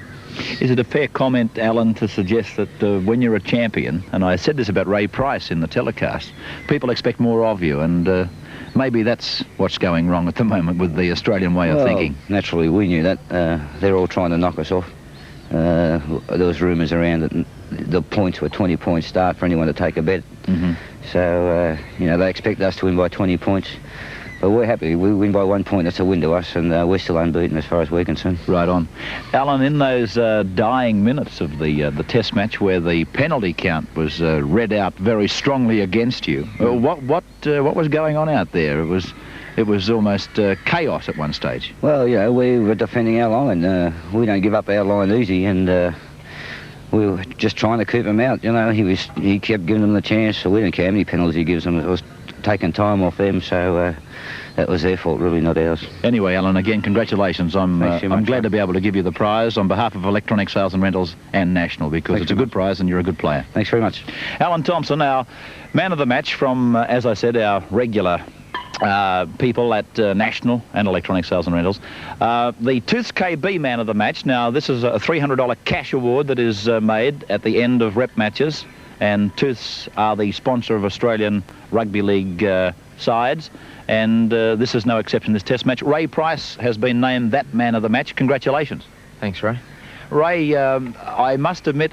Is it a fair comment, Alan, to suggest that when you're a champion, and I said this about Ray Price in the telecast, people expect more of you, and maybe that's what's going wrong at the moment with the Australian way of thinking? Naturally, we knew that. They're all trying to knock us off. There was rumours around that the points were 20-point start for anyone to take a bet. Mm-hmm. So, you know, they expect us to win by 20 points. But we're happy. We win by 1 point. That's a win to us, and we're still unbeaten as far as we're concerned. Right on. Alan, in those dying minutes of the test match where the penalty count was read out very strongly against you, what was going on out there? It was almost chaos at one stage. Well, you know, we were defending our line. We don't give up our line easy, and we were just trying to keep him out. You know, he kept giving them the chance, so we didn't care how many penalties he gives them. It was taken time off them, so that was their fault, really, not ours. Anyway, Alan, again, congratulations. I'm glad to be able to give you the prize on behalf of Electronic Sales and Rentals and National, because it's a good prize and you're a good player. Thanks very much. Alan Thompson, our man of the match from, as I said, our regular people at National and Electronic Sales and Rentals. The Tooths KB man of the match. Now, this is a $300 cash award that is made at the end of rep matches, and Tooths are the sponsor of Australian Rugby League sides, and this is no exception, this test match. Ray Price has been named that man of the match. Congratulations. Thanks, Ray. Ray, I must admit,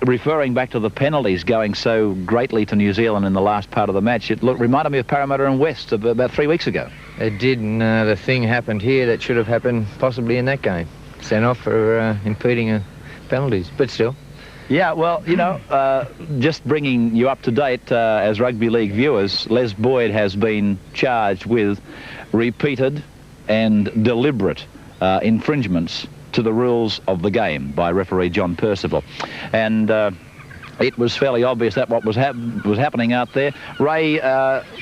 referring back to the penalties going so greatly to New Zealand in the last part of the match, it reminded me of Parramatta and West about 3 weeks ago. It did, and the thing happened here that should have happened possibly in that game. Sent off for impeding penalties, but still. Yeah, well, you know, just bringing you up to date as rugby league viewers, Les Boyd has been charged with repeated and deliberate infringements to the rules of the game by referee John Percival, and it was fairly obvious that what was happening out there. Ray,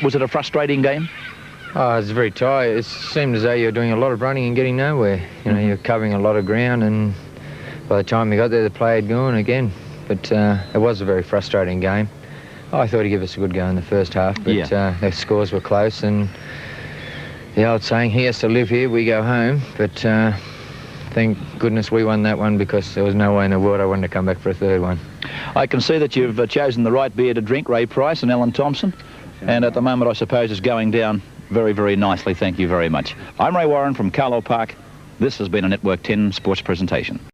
was it a frustrating game? Oh, it was very tired. It seemed as though you were doing a lot of running and getting nowhere. You know, you're covering a lot of ground, and by the time you got there, the play had gone again. But it was a very frustrating game. I thought he'd give us a good go in the first half, but the scores were close, and the old saying, he has to live here, we go home. But thank goodness we won that one, because there was no way in the world I wanted to come back for a third one. I can see that you've chosen the right beer to drink, Ray Price and Alan Thompson, and at the moment I suppose it's going down very, very nicely. Thank you very much. I'm Ray Warren from Carlaw Park. This has been a Network 10 sports presentation.